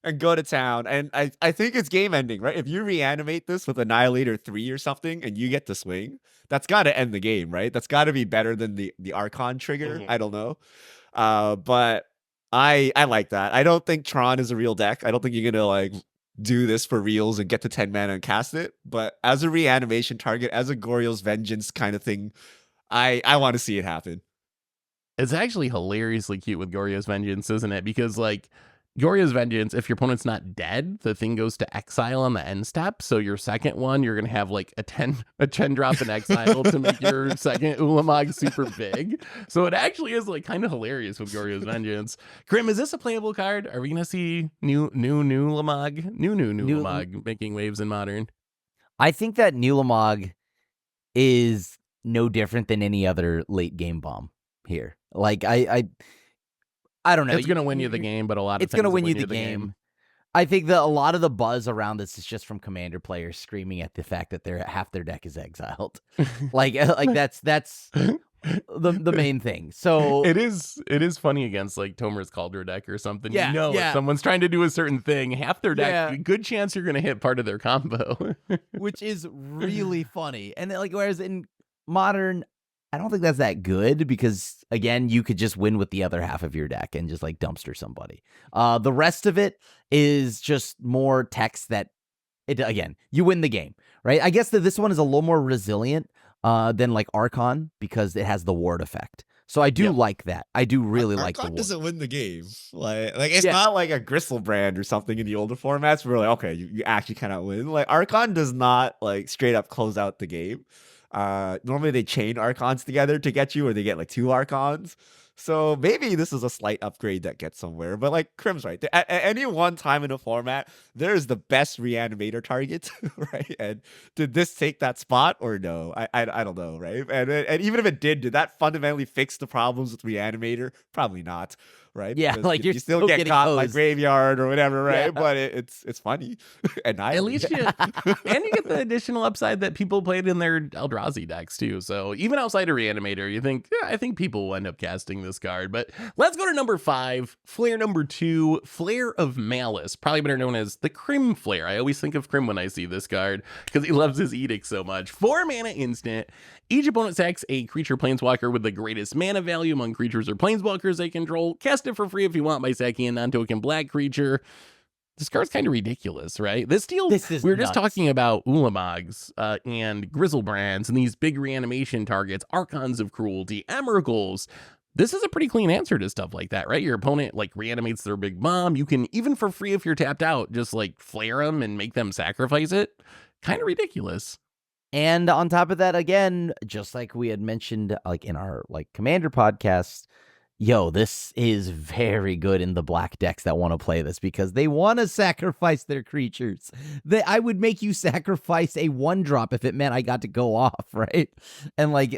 and go to town. And I think it's game ending, right? If you reanimate this with Annihilator 3 or something and you get to swing, that's got to end the game, right? That's got to be better than the Archon trigger. I don't know. But I like that. I don't think Tron is a real deck. I don't think you're going to like do this for reals and get to 10 mana and cast it. But as a reanimation target, as a Goryo's Vengeance kind of thing, I want to see it happen. It's actually hilariously cute with Gorya's Vengeance, isn't it? Because, like, Gorya's Vengeance, if your opponent's not dead, the thing goes to exile on the end step. So your second one, you're gonna have like a 10 drop in exile to make your second Ulamog super big. So it actually is like kind of hilarious with Gorya's Vengeance. Grim, is this a playable card? Are we gonna see new Ulamog? New Ulamog making waves in Modern? I think that Ulamog is no different than any other late game bomb here. Like I don't know. It's going to win you the game, but a lot of it's going to win you the game. I think that a lot of the buzz around this is just from Commander players screaming at the fact that half their deck is exiled. like that's the main thing. So it is funny against like Tomer's Cauldron deck or something. Yeah, if someone's trying to do a certain thing, half their deck, good chance you're going to hit part of their combo. Which is really funny. And like whereas in Modern, I don't think that's that good because, again, you could just win with the other half of your deck and just, like, dumpster somebody. The rest of it is just more text that, again, you win the game, right? I guess that this one is a little more resilient than, like, Archon because it has the ward effect. So I do like that. I do really like the ward. Archon doesn't win the game. Like it's not like a Gristlebrand or something in the older formats where, like, okay, you actually cannot win. Like, Archon does not, like, straight up close out the game. Normally they chain Archons together to get you, or they get like 2 Archons. So maybe this is a slight upgrade that gets somewhere. But like Crim's right. At any one time in a format, there's the best reanimator target, right? And did this take that spot or no? I don't know, right? And even if it did that fundamentally fix the problems with reanimator? Probably not, right? Yeah, because like you still get caught by graveyard or whatever, right? Yeah. But it's funny. And at least you get the additional upside that people played in their Eldrazi decks too. So even outside of reanimator, you think, I think people will end up casting this card. But let's go to number 5, Flare number 2, Flare of Malice, probably better known as the Crim Flare. I always think of Crim when I see this card because he loves his edict so much. 4 mana instant. Each opponent sacks a creature planeswalker with the greatest mana value among creatures or planeswalkers they control. Cast it for free if you want by sacking a non-token black creature. This card's kind of ridiculous, right? This deal, we were just talking about Ulamogs and Grizzlebrands and these big reanimation targets, Archons of Cruelty, Emergles. This is a pretty clean answer to stuff like that, right? Your opponent like reanimates their big bomb. You can, even for free if you're tapped out, just like flare them and make them sacrifice it. Kind of ridiculous. And on top of that, again, just like we had mentioned like in our like Commander podcast, this is very good in the black decks that want to play this because they want to sacrifice their creatures. I would make you sacrifice a 1-drop if it meant I got to go off, right? And like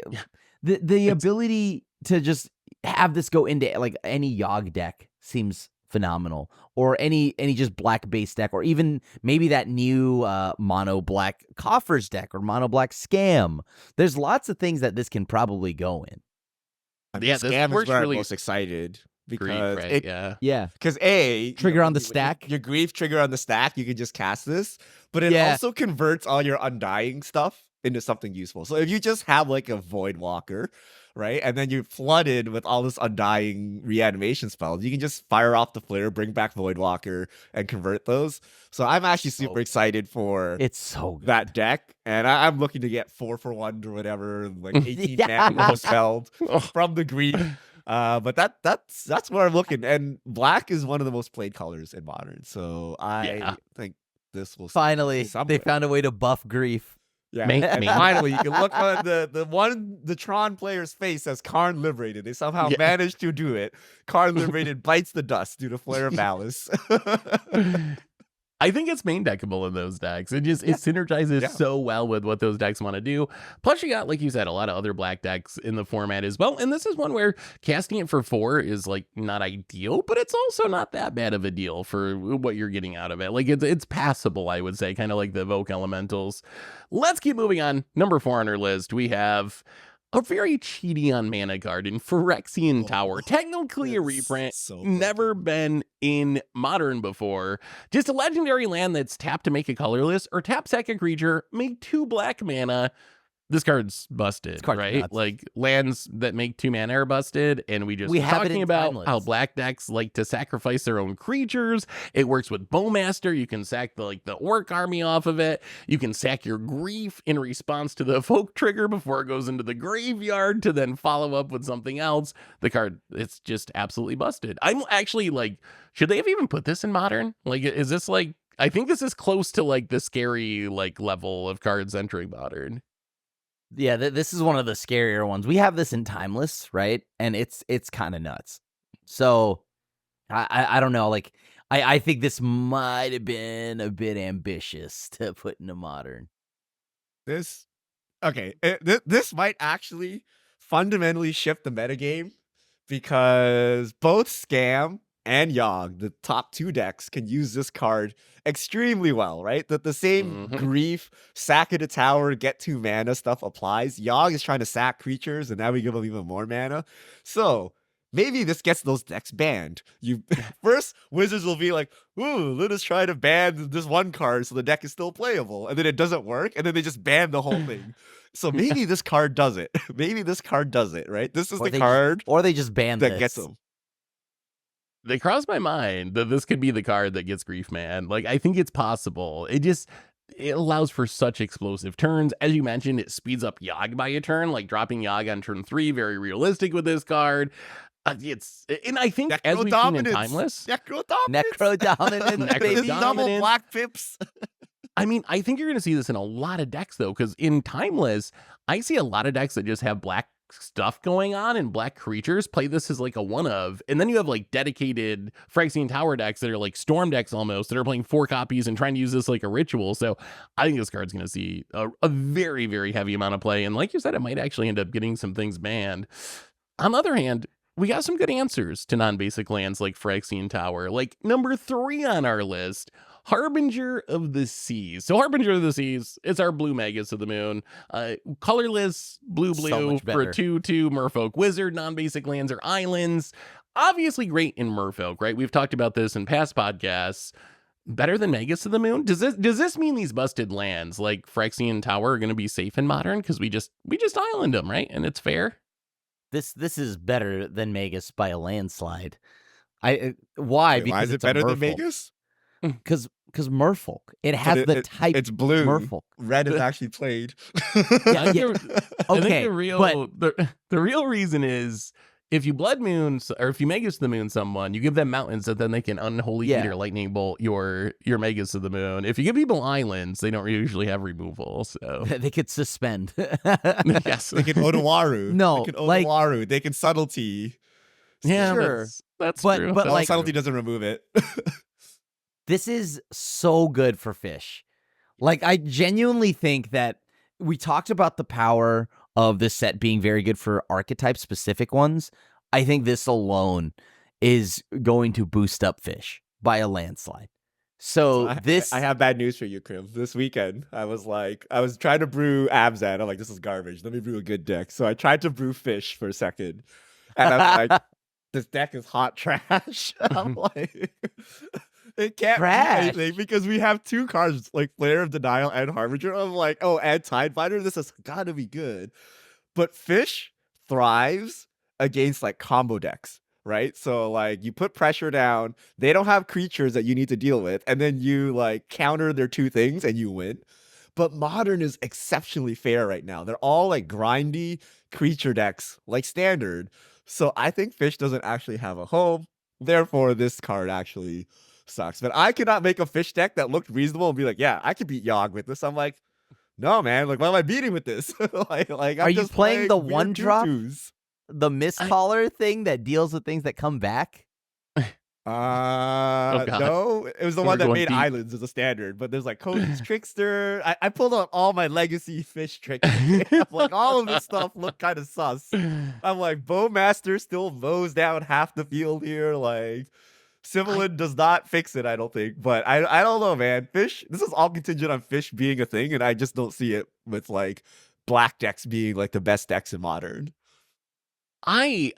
the ability to just have this go into like any Yogg deck seems phenomenal, or any just black base deck, or even maybe that new mono black Coffers deck or mono black Scam. There's lots of things that this can probably go in. Scam is where I'm most excited because Grief, right? Because trigger on the stack. Your Grief trigger on the stack, you can just cast this, but it also converts all your Undying stuff into something useful. So if you just have like a Voidwalker, right, and then you're flooded with all this Undying reanimation spells, you can just fire off the flare, bring back Voidwalker, and convert those. So I'm actually super excited for that deck, and I'm looking to get 4-for-1 or whatever, like 18 mana spelled from the Grief. But that's where I'm looking, and black is one of the most played colors in Modern. So I think this will finally they found a way to buff Grief. Yeah, and finally you can look on the Tron player's face as Karn Liberated. They somehow managed to do it. Karn Liberated bites the dust due to Flare of Malice. I think it's main deckable in those decks. It synergizes so well with what those decks want to do. Plus, you got, like you said, a lot of other black decks in the format as well. And this is one where casting it for 4 is like not ideal, but it's also not that bad of a deal for what you're getting out of it. Like it's passable, I would say, kind of like the Evoke Elementals. Let's keep moving on. Number 4 on our list, we have a very cheaty on mana card in Phyrexian Tower. Technically a reprint, never been in Modern before. Just a legendary land that's tapped to make a colorless, or tap sack a creature, make 2 black mana. this card's busted, card's right? nuts. Like lands that make 2 mana are busted, and we just were have it talking in about Timeless. how black decks like to sacrifice their own creatures. It works with Bowmaster. You can sack the orc army off of it. You can sack your grief in response to the evoke trigger before it goes into the graveyard to then follow up with something else. The card, it's just absolutely busted. I'm actually like, should they have even put this in Modern? Like, is this like, I think this is close to like the scary like level of cards entering Modern. Yeah, this is one of the scarier ones. We have this in Timeless, right? And it's kind of nuts. So I don't know. Like I think this might have been a bit ambitious to put into Modern. This might actually fundamentally shift the metagame because both Scam and Yogg, the top 2 decks, can use this card extremely well, right? That the same grief, sack it a tower, get 2 mana stuff applies. Yogg is trying to sack creatures, and now we give them even more mana. So maybe this gets those decks banned. First, Wizards will be like, ooh, let us try to ban this one card so the deck is still playable. And then it doesn't work, and then they just ban the whole thing. So maybe this card does it. Maybe this card does it, right? This is the card or they just ban that gets them. They crossed my mind that this could be the card that gets Grief Man. Like, I think it's possible. It allows for such explosive turns. As you mentioned, it speeds up Yogg by a turn, like dropping Yogg on turn 3, very realistic with this card. And I think as we've seen in Timeless, Necrodominance, double black pips. I mean, I think you're going to see this in a lot of decks, though, because in Timeless, I see a lot of decks that just have black stuff going on and black creatures play this as like a one of, and then you have like dedicated Phyrexian Tower decks that are like storm decks almost that are playing 4 copies and trying to use this like a ritual. So I think this card's going to see a very, very heavy amount of play, and like you said, it might actually end up getting some things banned. On the other hand, we got some good answers to non-basic lands like Phyrexian Tower. Like number 3 on our list, Harbinger of the Seas. So Harbinger of the Seas, it's our blue Magus of the Moon. Colorless, blue for a 2/2 Merfolk Wizard. Non-basic lands are islands. Obviously great in Merfolk, right? We've talked about this in past podcasts. Better than Magus of the Moon? Does this mean these busted lands like Phyrexian Tower are going to be safe in Modern? Because we just island them, right? And it's fair. This is better than Magus by a landslide. Why? Because why is it better than Magus? Because Merfolk. It has the type. It's blue. Merfolk. Red is actually played. I think the real reason is if you Blood Moons or if you Magus the Moon someone, you give them mountains that then they can unholy heat or lightning bolt your Magus of the Moon. If you give people islands, they don't usually have removal, so they could suspend. Yes, they can Odawaru. No, they can Odawaru. They can subtlety. Yeah, sure. That's true. But like subtlety doesn't remove it. This is so good for Fish. Like, I genuinely think that we talked about the power of this set being very good for archetype-specific ones. I think this alone is going to boost up Fish by a landslide. So I have bad news for you, Krim. This weekend, I was trying to brew Abzan. I'm like, this is garbage. Let me brew a good deck. So I tried to brew Fish for a second. And I was like, this deck is hot trash. I'm like... It can't be anything because we have 2 cards like Flare of Denial and Harbinger. I'm like, oh, and Tidefinder. This has got to be good. But Fish thrives against like combo decks, right? So like you put pressure down, they don't have creatures that you need to deal with, and then you like counter their 2 things and you win. But Modern is exceptionally fair right now. They're all like grindy creature decks like Standard. So I think Fish doesn't actually have a home. Therefore, this card actually sucks. But I cannot make a Fish deck that looked reasonable and be like, yeah, I could beat Yogg with this. I'm like, no, man. Like, why am I beating with this? like, are you playing the 1-drop, the Mistcaller thing that deals with things that come back? No, it was the one that made islands as a standard. But there's like Cody's Trickster. I pulled out all my legacy Fish tricks. Like all of this stuff looked kind of sus. I'm like, Bowmaster still mows down half the field here. Like, Similan does not fix it, I don't think. But I don't know, man. Fish, this is all contingent on Fish being a thing, and I just don't see it with like black decks being like the best decks in Modern. I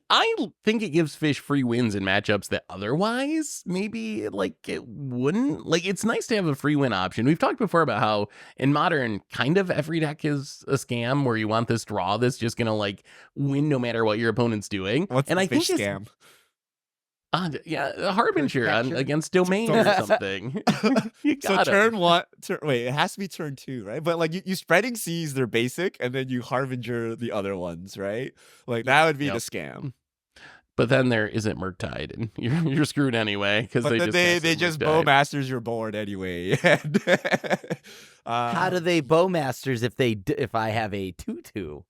think it gives Fish free wins in matchups that otherwise maybe like it wouldn't. Like it's nice to have a free win option. We've talked before about how in Modern kind of every deck is a scam where you want this draw that's just gonna like win no matter what your opponent's doing. What's and the I think Fish scam? Yeah, a Harbinger Protection? against Domain or something. You So got turn 1, wait, it has to be turn 2, right? But like you spreading seas, they're basic, and then you Harbinger the other ones, right? Like that would be Yep. the scam. But then there isn't Murktide, and you're screwed anyway because But they they just Bowmasters your board anyway. How do they Bowmasters if I have a 2/2?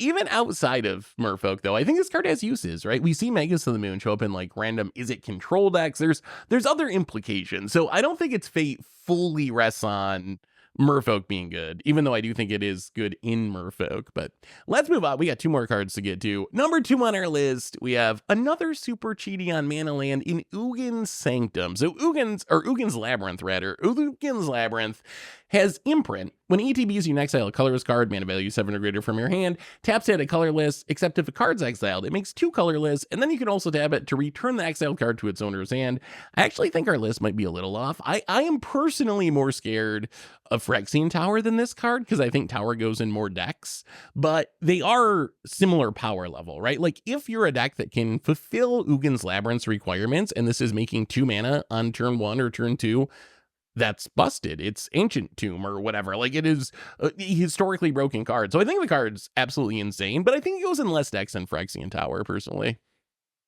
Even outside of Merfolk, though, I think this card has uses, right? We see Magus of the Moon show up in like random, is it control decks? There's other implications. So I don't think its fate fully rests on Merfolk being good, even though I do think it is good in Merfolk. But let's move on. We got 2 more cards to get to. Number 2 on our list, we have another super cheaty on mana land in Ugin's Sanctum. So Ugin's Labyrinth, rather. Ugin's Labyrinth has Imprint. When ETBs, you can exile a colorless card, mana value 7 or greater from your hand. Taps it a colorless, except if a card's exiled, it makes 2 colorless, and then you can also tap it to return the exiled card to its owner's hand. I actually think our list might be a little off. I am personally more scared of Phyrexian Tower than this card, because I think Tower goes in more decks, but they are similar power level, right? Like, if you're a deck that can fulfill Ugin's Labyrinth's requirements, and this is making 2 mana on turn 1 or turn 2, that's busted. It's Ancient Tomb or whatever. Like, it is a historically broken card. So I think the card's absolutely insane, but I think it goes in less decks than Phyrexian Tower, personally.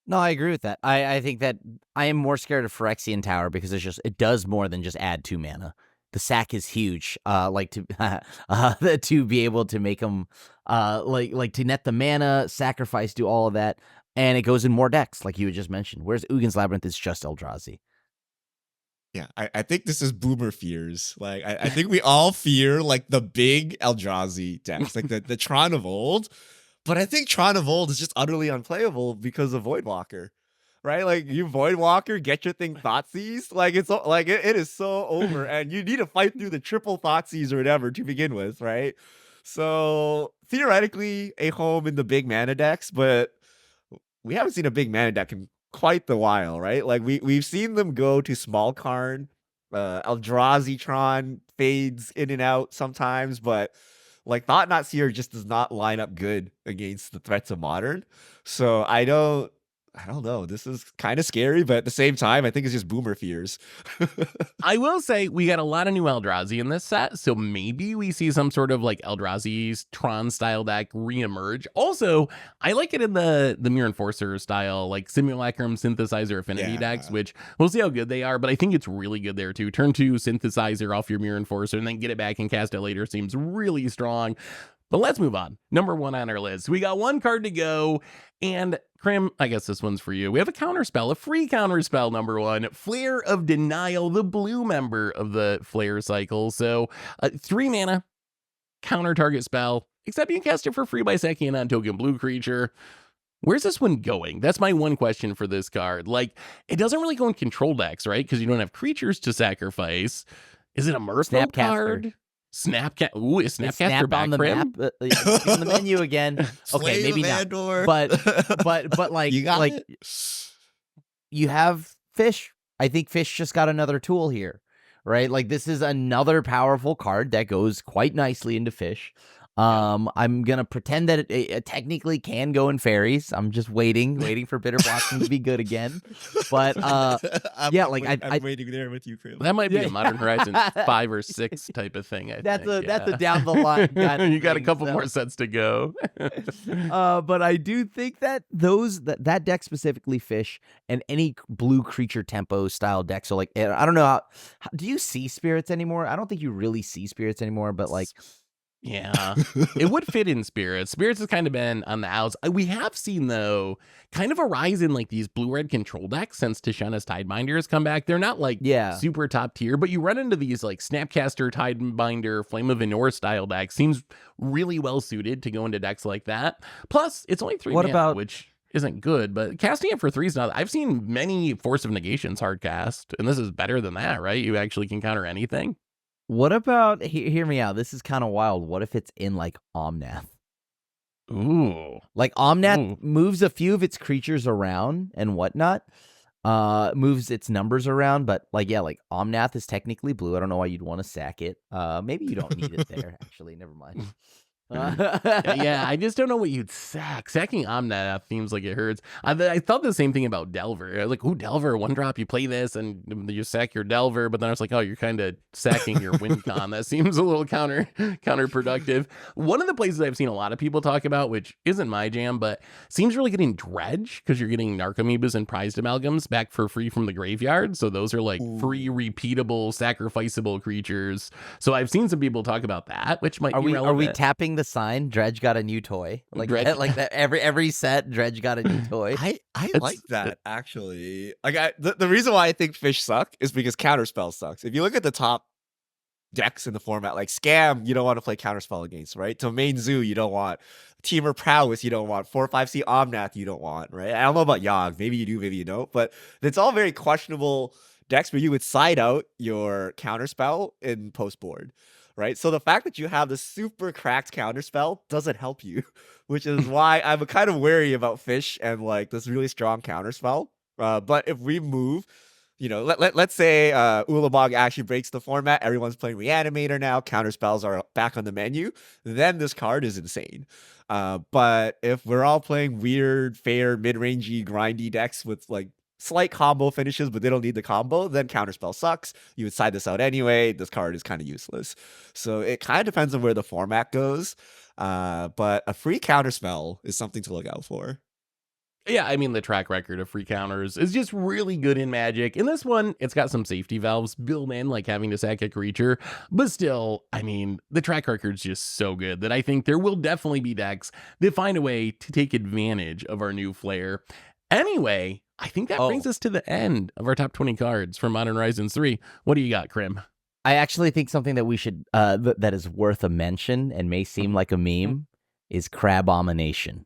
No, I agree with that. I think that I am more scared of Phyrexian Tower because it does more than just add 2 mana. The sack is huge. Like to be able to make them like to net the mana, sacrifice, do all of that, and it goes in more decks, like you had just mentioned. Whereas Ugin's Labyrinth is just Eldrazi. Yeah, I think this is boomer fears. Like, I think we all fear like the big Eldrazi decks, like the Tron of old. But I think Tron of old is just utterly unplayable because of Voidwalker, right? Like, you Voidwalker, get your thing Thoughtseize. Like, it's like it is so over, and you need to fight through the triple Thoughtseize or whatever to begin with, right? So theoretically, a home in the big mana decks, but we haven't seen a big mana deck in quite the while, right? Like we've seen them go to small Karn, Eldrazi Tron fades in and out sometimes, but like Thought Not Seer just does not line up good against the threats of Modern. So I don't know. This is kind of scary, but at the same time, I think it's just boomer fears. I will say we got a lot of new Eldrazi in this set, so maybe we see some sort of like Eldrazi's Tron style deck reemerge. Also, I like it in the Mirror Enforcer style, like Simulacrum Synthesizer Affinity decks, which we'll see how good they are, but I think it's really good there too. Turn 2 Synthesizer off your Mirror Enforcer and then get it back and cast it later seems really strong. But let's move on. Number 1 on our list. We got 1 card to go. And Krim, I guess this one's for you. We have a counterspell, a free counterspell, number 1. Flare of Denial, the blue member of the Flare cycle. So 3 mana, counter target spell, except you can cast it for free by sacking a non-token blue creature. Where's this one going? That's my one question for this card. Like, it doesn't really go in control decks, right? Because you don't have creatures to sacrifice. Is it a Merfolk card? Snapcaster. Ooh, is Snapcaster back on the Krim? map? On the menu again. Okay, maybe not. But like, you got it? You have Fish. I think Fish just got another tool here, right? Like, this is another powerful card that goes quite nicely into Fish. I'm gonna pretend that it technically can go in fairies. I'm just waiting for Bitter Blossom to be good again. But I'm waiting there with you, Chris. That might be a Modern Horizons 5 or 6 type of thing. That's a down the line. You got a couple more sets to go. But I do think that that deck specifically, Fish, and any blue creature tempo style deck. So like, I don't know how do you see spirits anymore? I don't think you really see spirits anymore. But like. Yeah, it would fit in Spirits. Spirits has kind of been on the outs. We have seen, though, kind of a rise in like these blue-red control decks since Tishana's Tidebinder has come back. They're not like super top tier, but you run into these like Snapcaster, Tidebinder, Flame of Inor style decks. Seems really well suited to go into decks like that. Plus, it's only 3 mana, which isn't good, but casting it for 3 is not. I've seen many Force of Negations hard cast, and this is better than that, right? You actually can counter anything. What about, hear me out, this is kind of wild. What if it's in like Omnath? Ooh. Like Omnath moves a few of its creatures around and whatnot, moves its numbers around, but like Omnath is technically blue. I don't know why you'd want to sack it. Maybe you don't need it there. Actually, never mind. Yeah, I just don't know what you'd sack. Sacking Omnath seems like it hurts. I thought the same thing about Delver. I was like, ooh, Delver, 1-drop, you play this and you sack your Delver, but then I was like, oh, you're kind of sacking your win con. That seems a little counterproductive. One of the places I've seen a lot of people talk about, which isn't my jam, but seems really good in Dredge, because you're getting Narcomoebas and prized amalgams back for free from the graveyard. So those are like free, repeatable, sacrificable creatures. So I've seen some people talk about that, which might be relevant. Are we tapping the sign? Dredge got a new toy. Like Dredge, like that. Every set, Dredge got a new toy. I like that actually. Like the reason why I think fish suck is because counterspell sucks. If you look at the top decks in the format, like Scam, you don't want to play counterspell against, right? Domain Zoo, you don't want. Teamer Prowess, you don't want. 4/5C Omnath, you don't want, right? I don't know about Yogg. Maybe you do, maybe you don't. But it's all very questionable decks where you would side out your counterspell in post board. Right, so the fact that you have this super cracked counterspell doesn't help you, which is why I'm kind of wary about fish and like this really strong counterspell. But if we move, let's say Ulamog actually breaks the format, everyone's playing Reanimator now, counterspells are back on the menu, then this card is insane. But if we're all playing weird, fair, mid-rangey, grindy decks with like slight combo finishes, but they don't need the combo, then counterspell sucks. You would side this out anyway. This card is kind of useless. So it kind of depends on where the format goes. But a free counterspell is something to look out for. Yeah, I mean, the track record of free counters is just really good in Magic. In this one, it's got some safety valves built in, like having to sack a creature. But still, I mean, the track record's just so good that I think there will definitely be decks that find a way to take advantage of our new flair. Anyway, I think that brings us to the end of our top 20 cards for Modern Horizons 3. What do you got, Krim? I actually think something that we should that is worth a mention and may seem like a meme is Crabomination.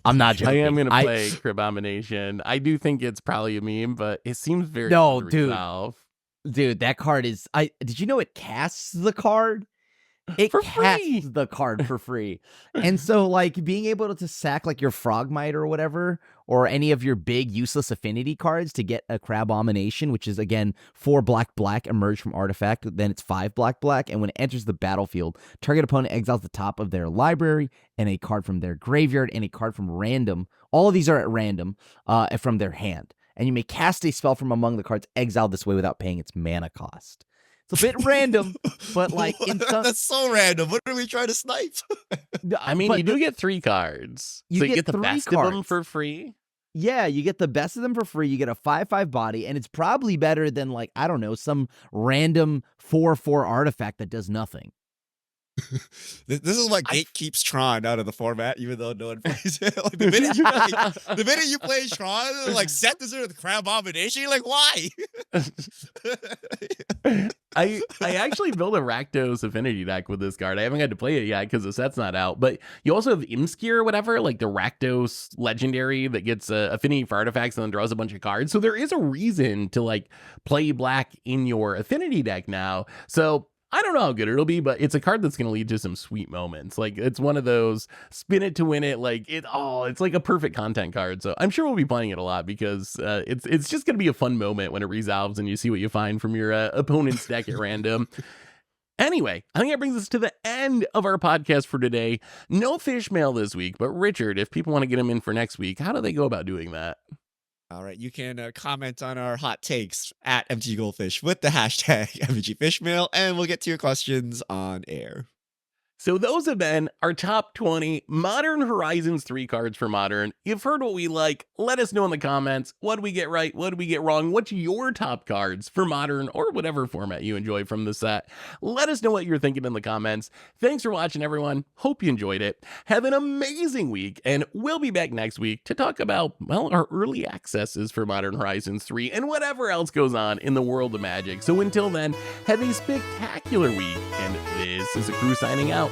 I'm not joking. I am going to play Crabomination. I do think it's probably a meme, but it seems very dude, that card is. Did you know it casts the card? It for casts free. the card for free. And so like being able to sack like your Frogmite or whatever, or any of your big useless affinity cards to get a Crabomination, which is again 4 black emerge from artifact, then it's 5 black, and when it enters the battlefield, target opponent exiles the top of their library and a card from their graveyard and a card from random. All of these are at random from their hand. And you may cast a spell from among the cards exiled this way without paying its mana cost. It's a bit random, but like that's so random. What are we trying to snipe? I mean, you do get 3 cards. So you get the best of them for free. Yeah, you get the best of them for free. You get a 5/5 body, and it's probably better than like, I don't know, some random 4/4 artifact that does nothing. This is what gatekeeps Tron out of the format, even though no one plays it. Like, the minute you play Tron, like set this with Crabomination, you're like, why? I actually built a Rakdos affinity deck with this card. I haven't had to play it yet because the set's not out. But you also have Imskir or whatever, like the Rakdos legendary that gets affinity for artifacts and then draws a bunch of cards. So there is a reason to like play black in your affinity deck now. So I don't know how good it'll be, but it's a card that's going to lead to some sweet moments. Like it's one of those spin it to win it. Like it's like a perfect content card. So I'm sure we'll be playing it a lot because it's just going to be a fun moment when it resolves and you see what you find from your opponent's deck at random. Anyway, I think that brings us to the end of our podcast for today. No fish mail this week, but Richard, if people want to get him in for next week, how do they go about doing that? All right, you can comment on our hot takes at MTGGoldfish with the hashtag MTGFishmail, and we'll get to your questions on air. So those have been our top 20 Modern Horizons 3 cards for Modern. You've heard what we like. Let us know in the comments. What do we get right? What do we get wrong? What's your top cards for Modern or whatever format you enjoy from the set? Let us know what you're thinking in the comments. Thanks for watching, everyone. Hope you enjoyed it. Have an amazing week, and we'll be back next week to talk about, well, our early accesses for Modern Horizons 3 and whatever else goes on in the world of Magic. So until then, have a spectacular week, and this is a crew signing out.